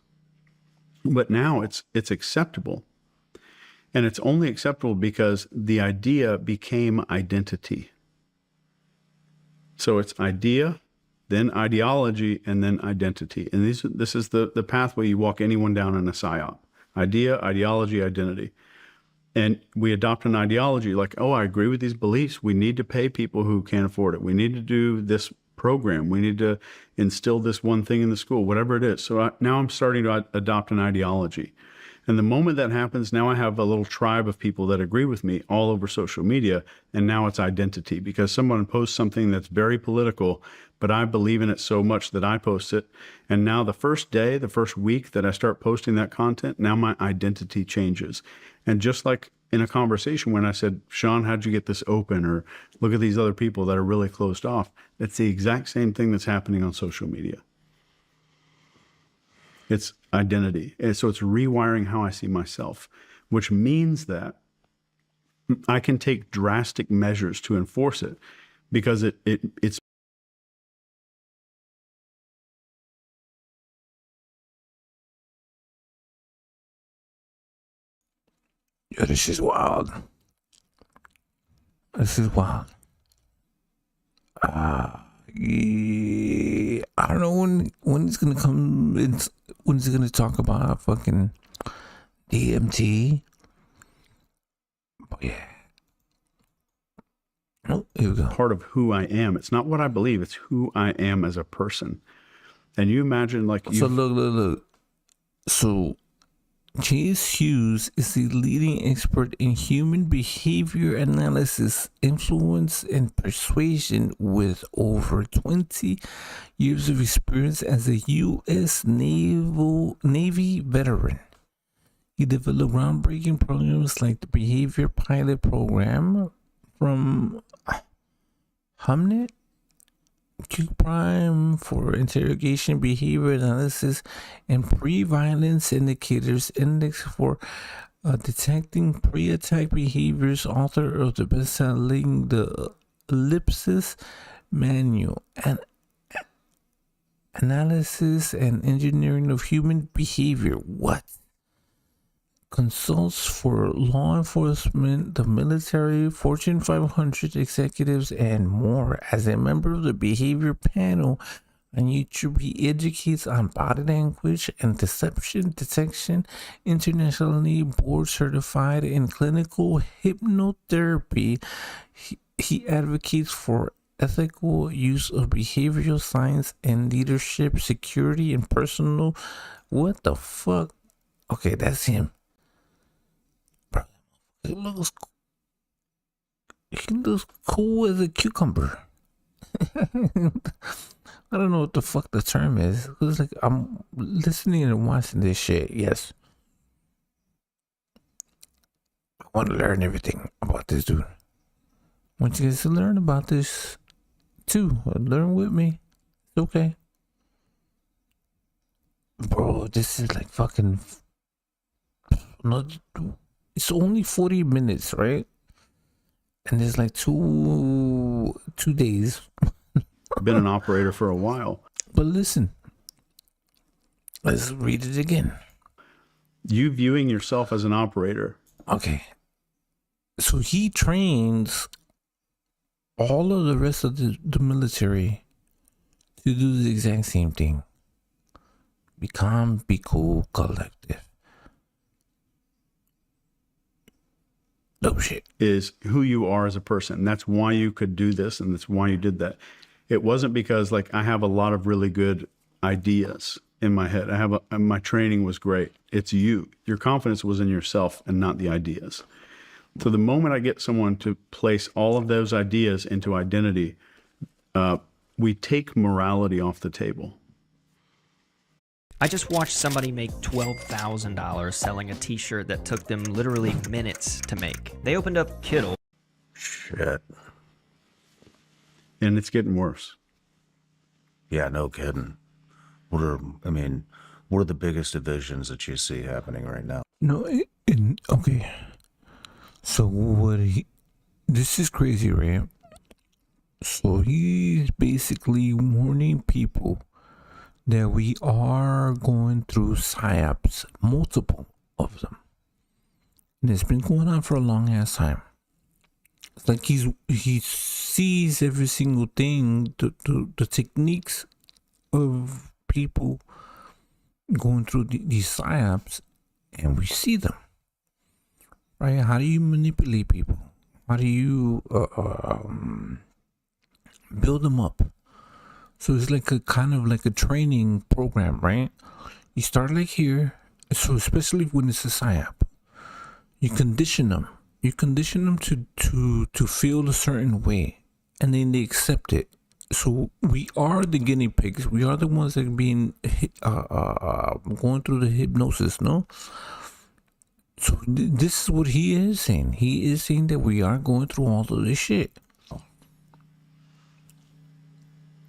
But now it's acceptable. And it's only acceptable because the idea became identity. So it's idea, then ideology, and then identity. And this is the pathway you walk anyone down in a psyop. Idea, ideology, identity. And we adopt an ideology like, oh, I agree with these beliefs. We need to pay people who can't afford it. We need to do this program. We need to instill this one thing in the school, whatever it is. So now I'm starting to adopt an ideology. And the moment that happens, now I have a little tribe of people that agree with me all over social media. And now it's identity, because someone posts something that's very political, but I believe in it so much that I post it. And now the first day, the first week that I start posting that content, now my identity changes. And just like in a conversation when I said, Sean, how'd you get this open? Or look at these other people that are really closed off. That's the exact same thing that's happening on social media. It's identity. And so it's rewiring how I see myself, which means that I can take drastic measures to enforce it, because it's Yo, this is wild. This is wild. Yeah, I don't know when it's gonna come. When it's gonna talk about fucking DMT. But yeah. Oh, here we go. Part of who I am. It's not what I believe. It's who I am as a person. And you imagine like you. So look. So Chase Hughes is the leading expert in human behavior analysis, influence, and persuasion with over 20 years of experience as a U.S. Navy veteran. He developed groundbreaking programs like the Behavior Pilot Program from Humnet, Q Prime for interrogation behavior analysis, and pre-violence indicators index for detecting pre-attack behaviors, author of the best-selling The Ellipsis Manual. And analysis and engineering of human behavior. What? Consults for law enforcement, the military, Fortune 500 executives, and more. As a member of the behavior panel on YouTube, he educates on body language and deception detection, internationally board certified in clinical hypnotherapy. He advocates for ethical use of behavioral science in leadership, security, and personal. What the fuck? Okay, that's him. Bro, he looks cool as a cucumber. I don't know what the fuck the term is. It's like I'm listening and watching this shit. Yes, I want to learn everything about this dude. I want you guys to learn about this too. Learn with me. It's okay. Bro, this is like fucking... No, it's only 40 minutes, right? And it's like two days. I've been an operator for a while. But listen, let's read it again. You viewing yourself as an operator. Okay. So he trains all of the rest of the military to do the exact same thing. Be calm, be cool, collective. No shit. Is who you are as a person. That's why you could do this, and that's why you did that. It wasn't because like I have a lot of really good ideas in my head. My training was great. It's you. Your confidence was in yourself and not the ideas. So the moment I get someone to place all of those ideas into identity, we take morality off the table. I just watched somebody make $12,000 selling a t-shirt that took them literally minutes to make. They opened up Kittle. Shit. And it's getting worse. Yeah, no kidding. What are the biggest divisions that you see happening right now? No, okay. So this is crazy, right? So he's basically warning people that we are going through psyops, multiple of them. And it's been going on for a long ass time. It's like he sees every single thing, the techniques of people going through these psyops, and we see them. Right? How do you manipulate people? How do you build them up? So it's like a kind of like a training program, right? You start like here. So especially when it's a psyop, you condition them. You condition them to feel a certain way, and then they accept it. So we are the guinea pigs. We are the ones that are being going through the hypnosis, no? So this is what he is saying. He is saying that we are going through all of this shit.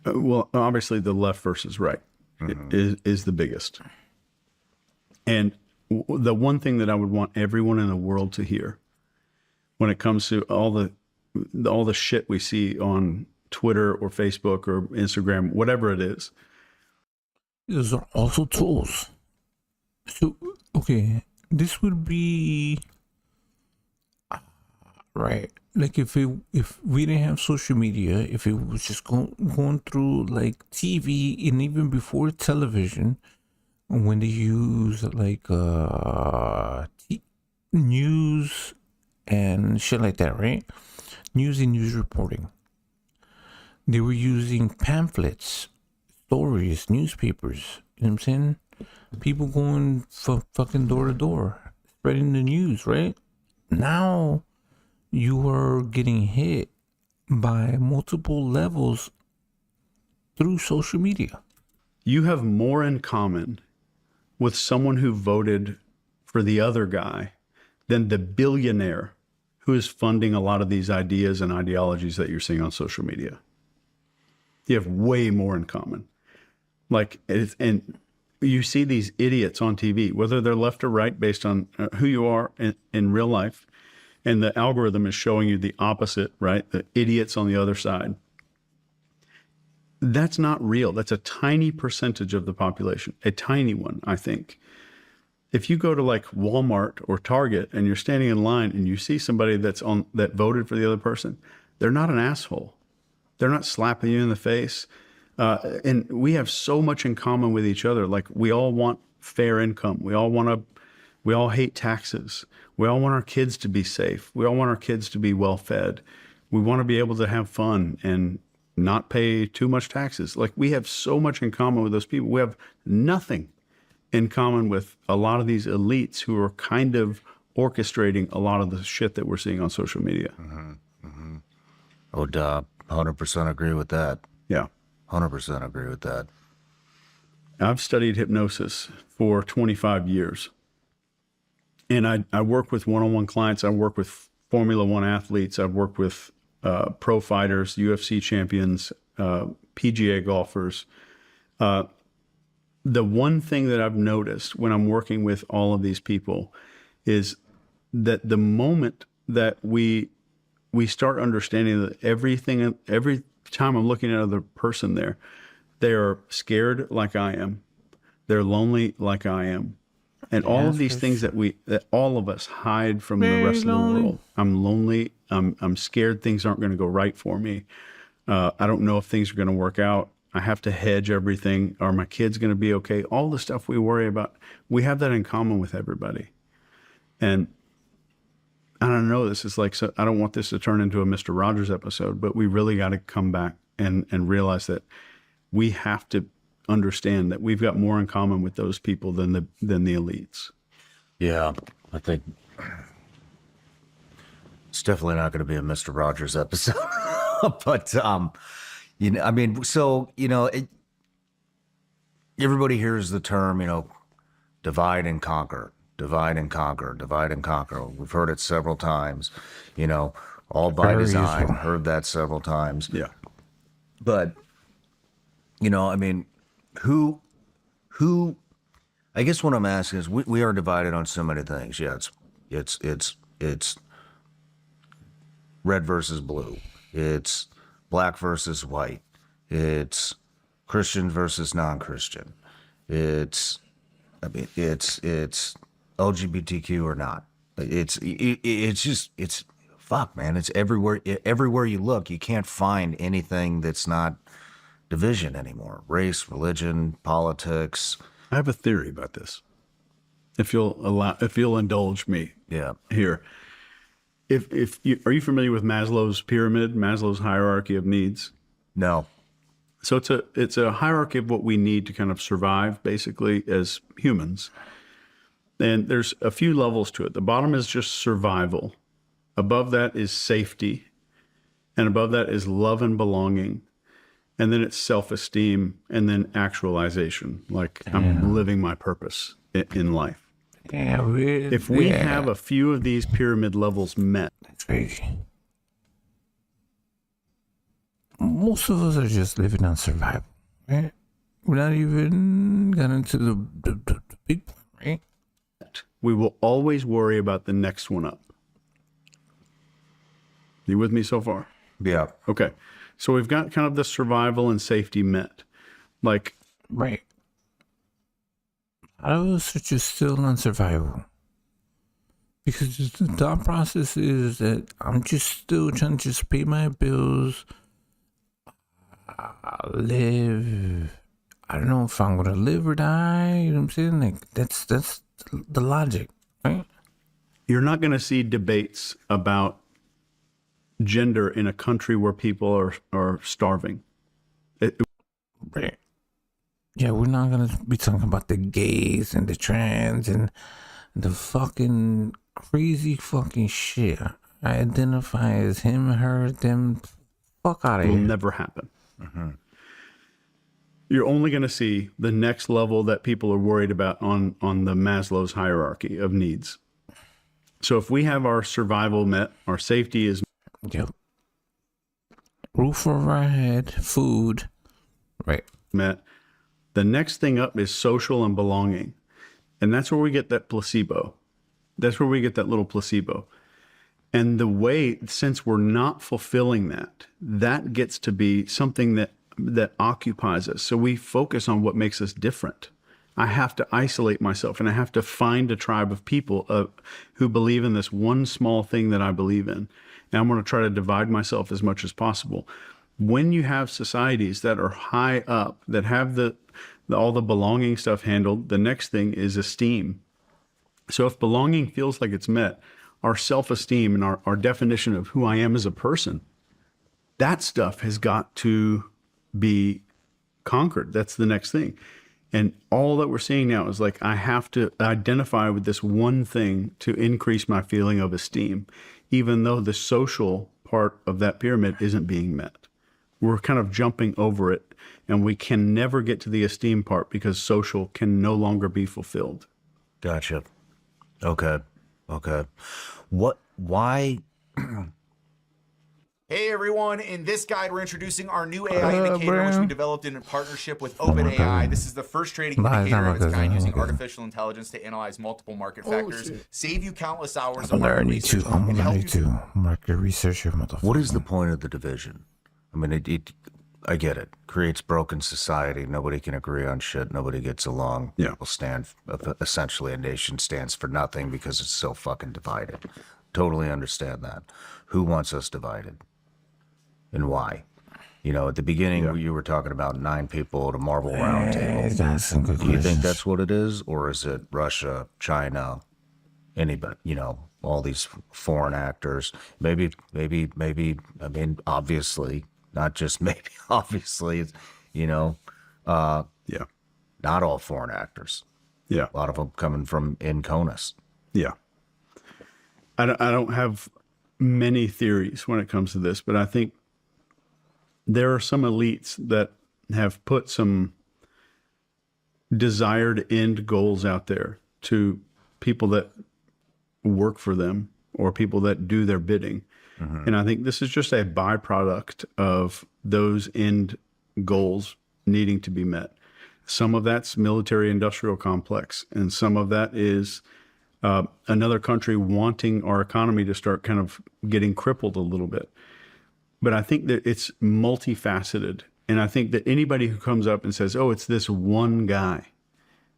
Well, obviously the left versus right is the biggest. And the one thing that I would want everyone in the world to hear when it comes to all the shit we see on Twitter or Facebook or Instagram, whatever it is. Those are also tools. So, okay, this would be right. Like if we didn't have social media, if it was just going through like TV, and even before television, when they use like news and shit like that, right? News and news reporting. They were using pamphlets, stories, newspapers. You know what I'm saying? People going from fucking door to door, spreading the news, right? Now you are getting hit by multiple levels through social media. You have more in common with someone who voted for the other guy than the billionaire who is funding a lot of these ideas and ideologies that you're seeing on social media. You have way more in common. And you see these idiots on TV, whether they're left or right, based on who you are in real life. And the algorithm is showing you the opposite, right? The idiots on the other side. That's not real. That's a tiny percentage of the population, a tiny one, I think. If you go to like Walmart or Target and you're standing in line and you see somebody that voted for the other person, they're not an asshole. They're not slapping you in the face. And we have so much in common with each other. Like, we all want fair income. We all hate taxes. We all want our kids to be safe. We all want our kids to be well fed. We want to be able to have fun and not pay too much taxes. Like, we have so much in common with those people. We have nothing in common with a lot of these elites who are kind of orchestrating a lot of the shit that we're seeing on social media. I would 100% agree with that. Yeah. 100% agree with that. I've studied hypnosis for 25 years. And I work with one-on-one clients. I work with Formula One athletes. I've worked with pro fighters, UFC champions, PGA golfers. The one thing that I've noticed when I'm working with all of these people is that the moment that we start understanding that every time I'm looking at another person there, they are scared like I am. They're lonely like I am. And all of these things that all of us hide from the rest of the world. I'm lonely. I'm scared things aren't going to go right for me. I don't know if things are going to work out. I have to hedge everything. Are my kids going to be okay? All the stuff we worry about, we have that in common with everybody. And I don't know, this is like, so I don't want this to turn into a Mr. Rogers episode, but we really got to come back and realize that we have to understand that we've got more in common with those people than the elites. Yeah, I think it's definitely not going to be a Mr. Rogers episode. But you know, I mean, so, you know, everybody hears the term, you know, divide and conquer, divide and conquer, divide and conquer. We've heard it several times, you know, all by design. Heard that several times. Yeah. But, you know, I mean, who, I guess what I'm asking is, we are divided on so many things. Yeah, it's red versus blue. It's black versus white. It's Christian versus non-Christian. It's LGBTQ or not. It's fuck, man. It's everywhere. Everywhere you look, you can't find anything that's not division anymore. Race, religion, politics. I have a theory about this. If you'll indulge me. Yeah. Here. Are you familiar with Maslow's pyramid, Maslow's hierarchy of needs? No. So it's a hierarchy of what we need to kind of survive, basically, as humans. And there's a few levels to it. The bottom is just survival. Above that is safety. And above that is love and belonging. And then it's self-esteem, and then actualization. Like, I'm living my purpose in life. Yeah, if we have a few of these pyramid levels met. That's crazy. Most of us are just living on survival, right? We're not even got into the big one, right? We will always worry about the next one up. You with me so far? Yeah. Okay. So we've got kind of the survival and safety met. Like, right. A lot of us are just still on survival. Because the thought process is that I'm just still trying to just pay my bills, live. I don't know if I'm going to live or die. You know what I'm saying? Like, that's the logic, right? You're not going to see debates about gender in a country where people are starving. Right. Yeah, we're not going to be talking about the gays and the trans and the fucking crazy fucking shit. I identify as him, her, them. Fuck out of here. It will never happen. Mm-hmm. You're only going to see the next level that people are worried about on the Maslow's hierarchy of needs. So if we have our survival met, our safety is roof over our head, food, right, met. The next thing up is social and belonging. And that's where we get that placebo. That's where we get that little placebo. And the way, since we're not fulfilling that, that gets to be something that that occupies us. So we focus on what makes us different. I have to isolate myself, and I have to find a tribe of people who believe in this one small thing that I believe in. And I'm going to try to divide myself as much as possible. When you have societies that are high up, that have all the belonging stuff handled, the next thing is esteem. So if belonging feels like it's met, our self-esteem and our definition of who I am as a person, that stuff has got to be conquered. That's the next thing. And all that we're seeing now is like, I have to identify with this one thing to increase my feeling of esteem, even though the social part of that pyramid isn't being met. We're kind of jumping over it, and we can never get to the esteem part because social can no longer be fulfilled. Gotcha. Okay. Why? Hey everyone, in this guide we're introducing our new AI indicator which we developed in partnership with OpenAI. This is the first trading indicator of its kind using artificial intelligence to analyze multiple market factors, save you countless hours of market research, and help you market researcher, motherfucker. What is the point of the division? I mean, I get it. Creates broken society. Nobody can agree on shit. Nobody gets along. Yeah. People stand, essentially a nation stands for nothing because it's so fucking divided. Totally understand that. Who wants us divided? And why? You know, at the beginning, you were talking about 9 people at a Marble Round Table. That's some good Do you think questions. that's what it is? Or is it Russia, China, anybody, you know, all these foreign actors? Maybe, I mean, obviously, not just maybe, obviously, it's, you know, not all foreign actors. Yeah. A lot of them coming from Inconis. Yeah. I don't have many theories when it comes to this, but I think there are some elites that have put some desired end goals out there to people that work for them or people that do their bidding. Mm-hmm. And I think this is just a byproduct of those end goals needing to be met. Some of that's military industrial complex, and some of that is another country wanting our economy to start kind of getting crippled a little bit. But I think that it's multifaceted. And I think that anybody who comes up and says, oh, it's this one guy.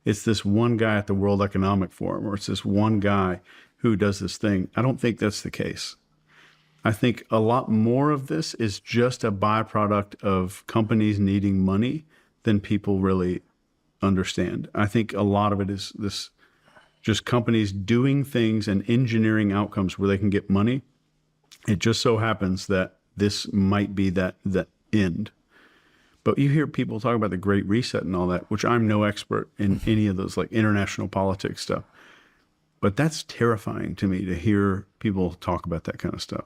It's this one guy at the World Economic Forum, or it's this one guy who does this thing. I don't think that's the case. I think a lot more of this is just a byproduct of companies needing money than people really understand. I think a lot of it is this just companies doing things and engineering outcomes where they can get money. It just so happens that this might be that end. But you hear people talk about the Great Reset and all that, which I'm no expert in any of those like international politics stuff. But that's terrifying to me to hear people talk about that kind of stuff.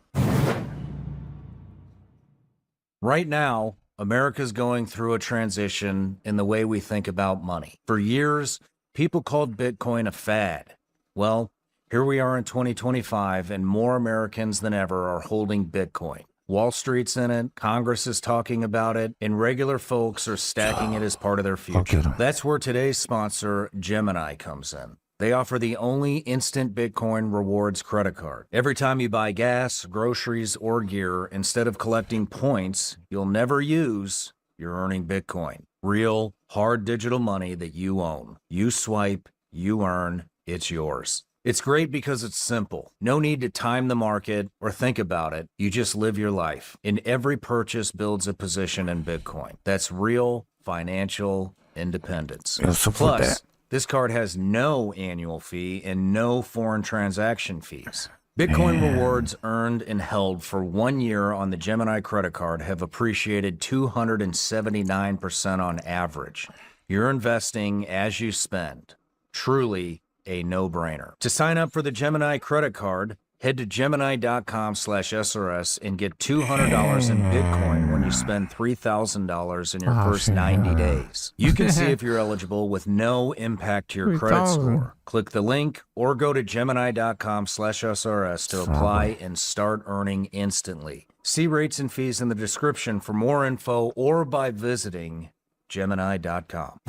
Right now, America's going through a transition in the way we think about money. For years, people called Bitcoin a fad. Well, here we are in 2025, and more Americans than ever are holding Bitcoin. Wall Street's in it, Congress is talking about it, and regular folks are stacking it as part of their future. That's where today's sponsor, Gemini, comes in. They offer the only instant Bitcoin rewards credit card. Every time you buy gas, groceries, or gear, instead of collecting points you'll never use, you're earning Bitcoin. Real, hard digital money that you own. You swipe, you earn, it's yours. It's great because it's simple. No need to time the market or think about it. You just live your life. And every purchase builds a position in Bitcoin. That's real financial independence. Plus, this card has no annual fee and no foreign transaction fees. Bitcoin rewards earned and held for 1 year on the Gemini credit card have appreciated 279% on average. You're investing as you spend. Truly a no-brainer. To sign up for the Gemini credit card, head to Gemini.com/SRS and get $200 in Bitcoin when you spend $3,000 in your first 90 days. You can see if you're eligible with no impact to your credit score. Click the link or go to Gemini.com/SRS to apply and start earning instantly. See rates and fees in the description for more info or by visiting Gemini.com.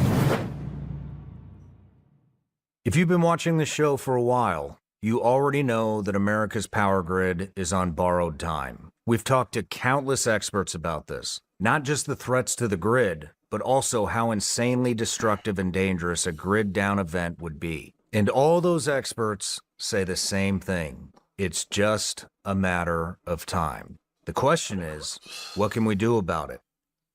If you've been watching the show for a while, you already know that America's power grid is on borrowed time. We've talked to countless experts about this. Not just the threats to the grid, but also how insanely destructive and dangerous a grid-down event would be. And all those experts say the same thing. It's just a matter of time. The question is, what can we do about it?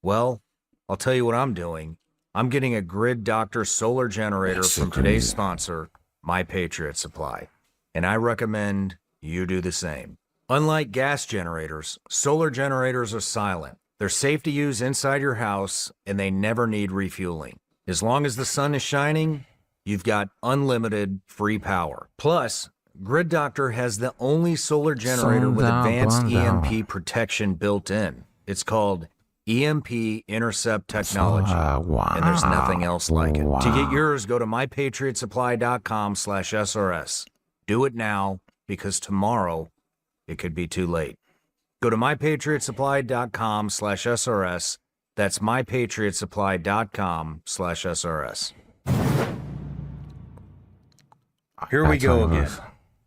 Well, I'll tell you what I'm doing. I'm getting a Grid Doctor solar generator from today's sponsor, My Patriot Supply. And I recommend you do the same. Unlike gas generators, solar generators are silent. They're safe to use inside your house, and they never need refueling. As long as the sun is shining, you've got unlimited free power. Plus, Grid Doctor has the only solar generator with advanced EMP protection built in. It's called EMP Intercept Technology, and there's nothing else like it. To get yours, go to mypatriotsupply.com/SRS. Do it now, because tomorrow it could be too late. Go to mypatriotsupply.com/SRS. That's mypatriotsupply.com/SRS. Here we go again.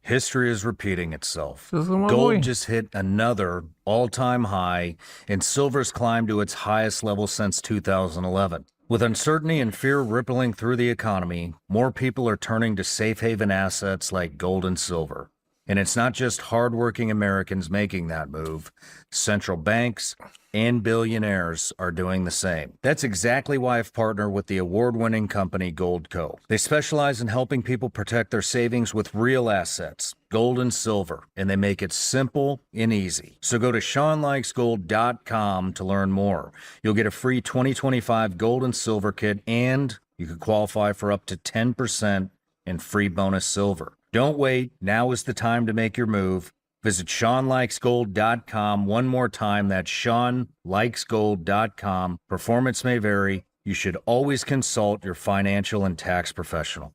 History is repeating itself. Gold just hit another all-time high, and silver's climbed to its highest level since 2011. With uncertainty and fear rippling through the economy, more people are turning to safe haven assets like gold and silver. And it's not just hardworking Americans making that move. Central banks and billionaires are doing the same. That's exactly why I've partnered with the award-winning company Goldco. They specialize in helping people protect their savings with real assets, gold and silver, and they make it simple and easy. So go to SeanLikesGold.com to learn more. You'll get a free 2025 gold and silver kit, and you could qualify for up to 10% in free bonus silver. Don't wait. Now is the time to make your move. Visit SeanLikesGold.com one more time. That's SeanLikesGold.com. Performance may vary. You should always consult your financial and tax professional.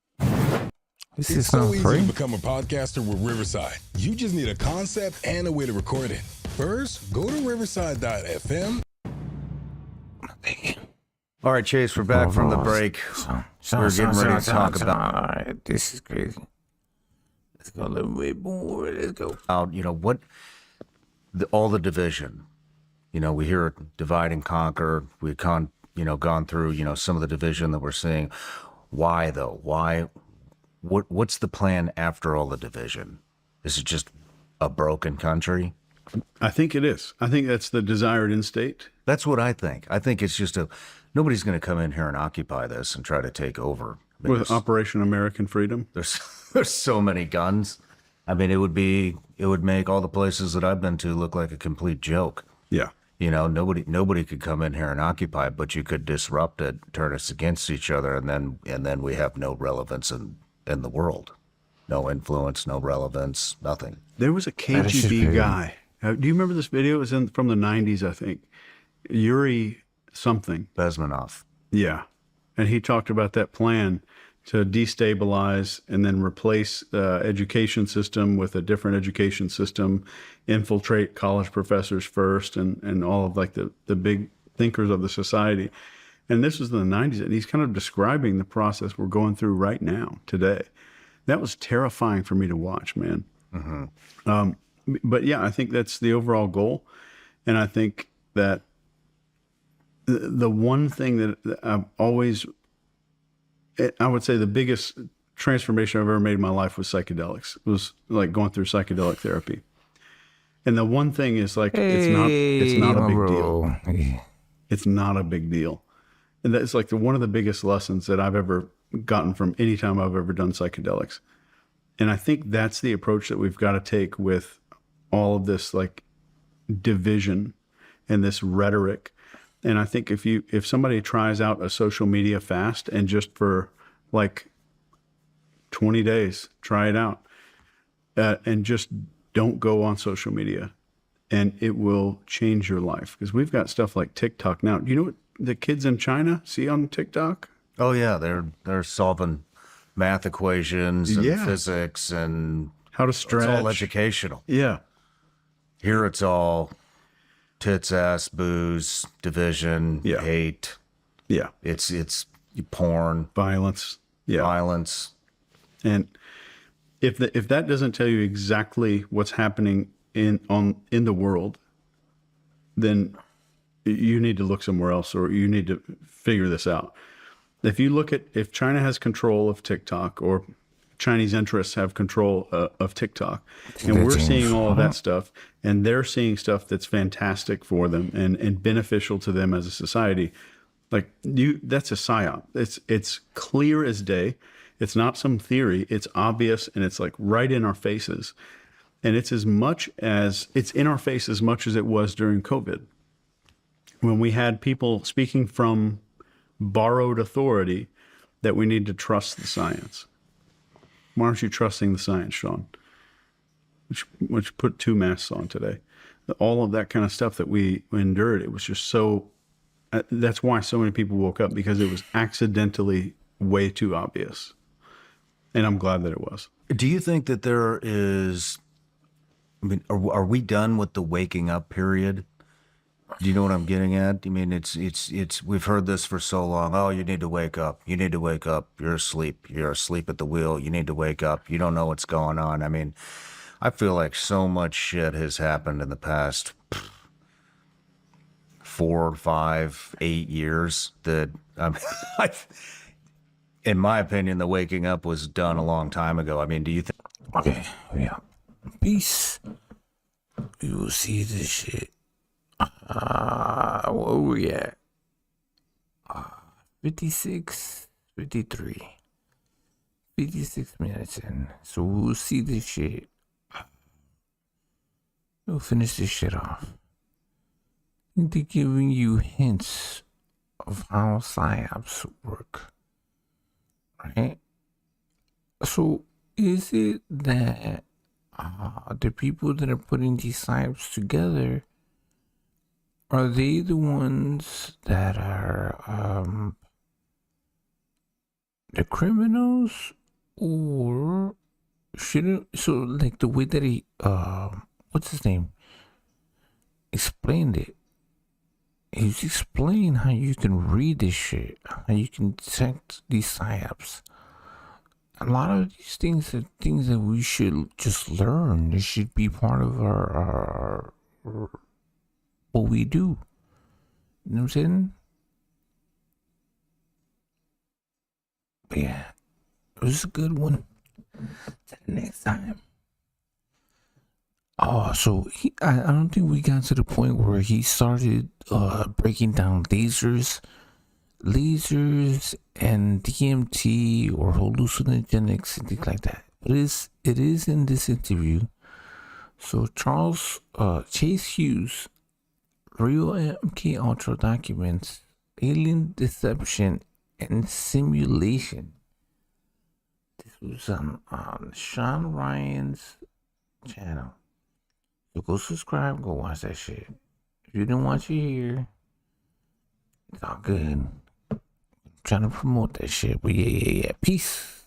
This is so easy to become a podcaster with Riverside. You just need a concept and a way to record it. First, go to riverside.fm. All right, Chase, we're back from the break. We're getting ready to talk about... All right, this is crazy. Let's go a little bit more. Let's go. All the division. We hear it, divide and conquer. We've gone through, some of the division that we're seeing. Why, though? Why? What's the plan after all the division? Is it just a broken country? I think it is. I think that's the desired end state. That's what I think. I think it's just nobody's going to come in here and occupy this and try to take over. With Operation American Freedom? There's so many guns. I mean, it would make all the places that I've been to look like a complete joke. Yeah. Nobody could come in here and occupy it, but you could disrupt it, turn us against each other, and then we have no relevance in the world. No influence, no relevance, nothing. There was a KGB guy. Do you remember this video? It was from the 90s, I think. Yuri something. Bezmenov. Yeah. And he talked about that plan to destabilize and then replace the education system with a different education system, infiltrate college professors first and all of like the big thinkers of the society. And this was in the 90s, and he's kind of describing the process we're going through right now, today. That was terrifying for me to watch, man. Mm-hmm. But yeah, I think that's the overall goal. And I think that the one thing that I've always, I would say the biggest transformation I've ever made in my life was psychedelics. It was like going through psychedelic therapy. And the one thing is like, it's not a big deal. It's not a big deal. And that's like one of the biggest lessons that I've ever gotten from any time I've ever done psychedelics. And I think that's the approach that we've got to take with all of this like division and this rhetoric. And I think if somebody tries out a social media fast and just for like 20 days, try it out and just don't go on social media, and it will change your life. Because we've got stuff like TikTok now. Do you know what the kids in China see on TikTok? Oh yeah, they're solving math equations and physics and how to stretch. It's all educational. Yeah. Here it's all tits, ass, booze, division, hate. Yeah. It's porn, violence. Yeah. Violence. And if that doesn't tell you exactly what's happening in the world, then you need to look somewhere else, or you need to figure this out. If China has control of TikTok, or Chinese interests have control of TikTok, and we're seeing all of that stuff, and they're seeing stuff that's fantastic for them and beneficial to them as a society, that's a psyop. It's clear as day. It's not some theory. It's obvious, and it's like right in our faces. And it's in our face as much as it was during COVID, when we had people speaking from borrowed authority that we need to trust the science. Why aren't you trusting the science, Sean? Which put 2 masks on today. All of that kind of stuff that we endured, it was just so... that's why so many people woke up, because it was accidentally way too obvious. And I'm glad that it was. Do you think that there is... I mean, are we done with the waking up period? Do you know what I'm getting at? I mean, it's we've heard this for so long. Oh, you need to wake up. You need to wake up. You're asleep. You're asleep at the wheel. You need to wake up. You don't know what's going on. I mean, I feel like so much shit has happened in the past 4, 5, 8 years that, I mean, in my opinion, the waking up was done a long time ago. I mean, do you think? Okay, yeah. Peace. You will see this shit. Where we at? 56, 53. 56 minutes in. So we'll see this shit. We'll finish this shit off. They're giving you hints of how psyops work. Right? So is it that the people that are putting these psyops together, are they the ones that are the criminals, or shouldn't? So like the way that he what's his name explained it, he's explained how you can read this shit, how you can detect these psyops. A lot of these things are things that we should just learn. They should be part of our what we do. You know what I'm saying? But yeah, it was a good one. Till the next time. Oh, so I don't think we got to the point where he started breaking down lasers and DMT or hallucinogenics and things like that. But it is in this interview. So Chase Hughes, Real MK Ultra documents alien deception and simulation. This was on Sean Ryan's channel. So go subscribe, go watch that shit. If you didn't watch it here, it's all good. I'm trying to promote that shit, but yeah. Peace.